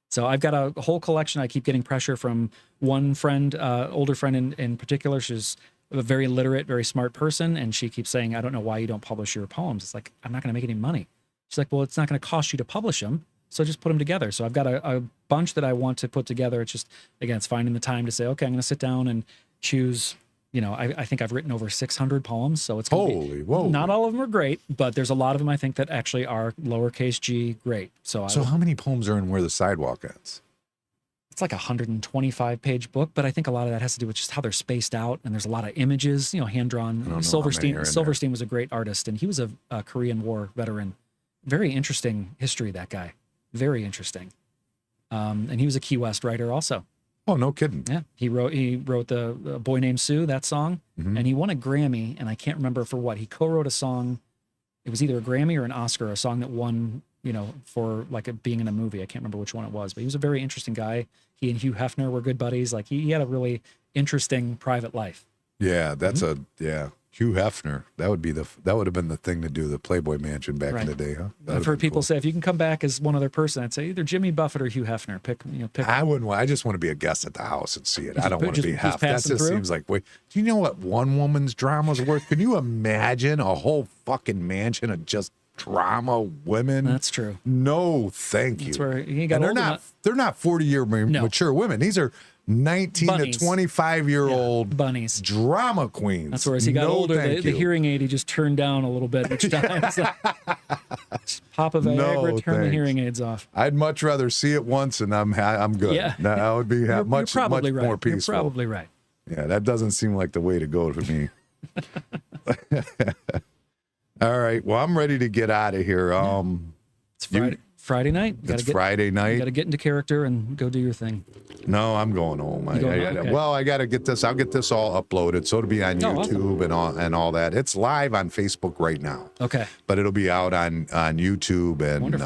So I've got a whole collection. I keep getting pressure from one friend, older friend in particular. She's a very literate, very smart person. And she keeps saying, I don't know why you don't publish your poems. It's like, I'm not going to make any money. She's like, well, it's not going to cost you to publish them. So just put them together. So I've got a bunch that I want to put together. It's just, again, it's finding the time to say, okay, I'm going to sit down and choose. You know, I think I've written over 600 poems. So it's not all of them are great, but there's a lot of them I think that actually are lowercase g great. So how many poems are in Where the Sidewalk Ends? It's like a 125-page book, but I think a lot of that has to do with just how they're spaced out, and there's a lot of images, you know, hand-drawn. Silverstein was a great artist, and he was a Korean War veteran. Very interesting history, that guy. Very interesting. And he was a Key West writer also. Oh, no kidding. Yeah. He wrote the Boy Named Sue, that song, and he won a Grammy, and I can't remember for what. He co-wrote a song. It was either a Grammy or an Oscar, a song that won, you know, for like being in a movie. I can't remember which one it was, but he was a very interesting guy. He and Hugh Hefner were good buddies. Like he had a really interesting private life. Yeah, that's Hugh Hefner. That would have been the thing to do, the Playboy Mansion back in the day, huh? I've heard people say if you can come back as one other person, I'd say either Jimmy Buffett or Hugh Hefner. Pick. I wouldn't. I just want to be a guest at the house and see it. I don't want to be half. That just seems like, wait. Do you know what one woman's drama is worth? Can you imagine a whole fucking mansion of just drama women? That's true. No, thank you. That's where you got. They're not 40-year mature women. These are 19 bunnies. to 25-year-old bunnies, drama queens. That's where as he got older, the hearing aid he just turned down a little bit each time. Just pop a Viagra, turn the hearing aids off. I'd much rather see it once and I'm good. Yeah, that would be much more peaceful. You're probably right. Yeah, that doesn't seem like the way to go to me. All right, well, I'm ready to get out of here. It's Friday night. Friday night. You got to get into character and go do your thing. No, I'm going home. Well, I got to get this. I'll get this all uploaded, so it'll be on YouTube and all that. It's live on Facebook right now. Okay. But it'll be out on YouTube and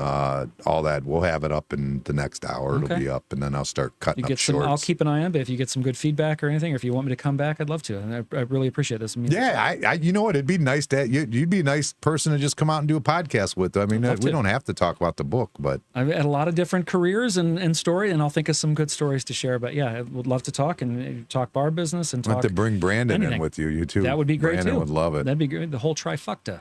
all that. We'll have it up in the next hour. Okay. It'll be up, and then I'll start cutting up shorts. I'll keep an eye on it. But if you get some good feedback or anything, or if you want me to come back, I'd love to. And I really appreciate this. Yeah, you know what? It'd be nice to you'd be a nice person to just come out and do a podcast with. I mean, we don't have to talk about the book, but I've had a lot of different careers and story, and I'll think of some good stories to share. But yeah, I would love to talk and talk bar business and talk. To bring Brandon in with you too. That would be great. Brandon would love it. That'd be good. The whole trifecta.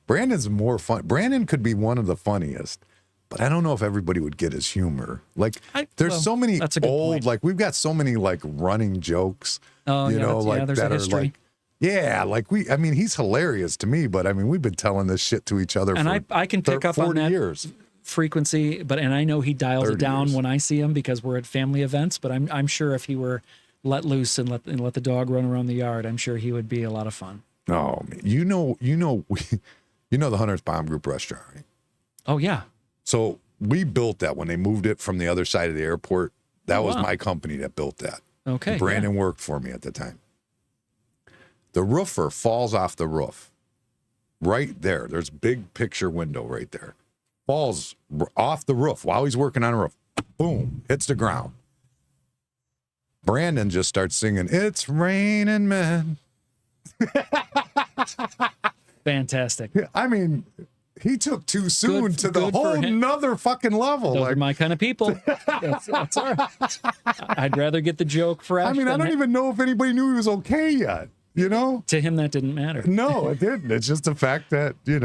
Brandon's more fun. Brandon could be one of the funniest, but I don't know if everybody would get his humor. Like there's so many old, like we've got so many like running jokes. Oh, there's that a history. are like. Yeah, he's hilarious to me, but I mean, we've been telling this shit to each other for I can pick up on that years. Frequency, and I know he dials it down years. When I see him because we're at family events, but I'm sure if he were let loose and let the dog run around the yard, I'm sure he would be a lot of fun. Oh, you know the Hunter's Bomb Group restaurant, right? Oh yeah. So we built that when they moved it from the other side of the airport. That was my company that built that. Okay. Brandon worked for me at the time. The roofer falls off the roof. Right there. There's a big picture window right there. Falls off the roof while he's working on a roof. Boom. Hits the ground. Brandon just starts singing, "It's Raining Men." Fantastic. I mean, He took too soon to the whole nother fucking level. Those are my kind of people. That's all right. I'd rather get the joke fresh. I mean, I don't even know if anybody knew he was okay yet. You know, to him that didn't matter. No, it didn't. It's just the fact that he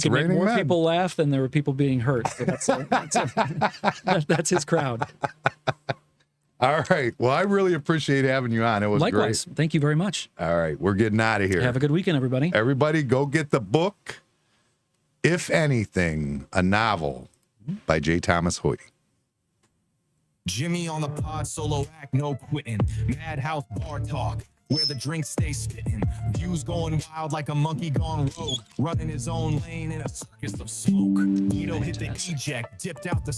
could make more people laugh than there were people being hurt. So that's his crowd. All right. Well, I really appreciate having you on. It was likewise. Great. Thank you very much. All right, we're getting out of here. Have a good weekend, everybody. Everybody, go get the book, If Anything, a novel by J. Thomas Hoty. Jimmy on the pod, solo act, no quitting. MAHD House Bar Talk, where the drinks stay spitting. Views going wild like a monkey gone rogue. Running his own lane in a circus of smoke. Guido hit the eject, dipped out the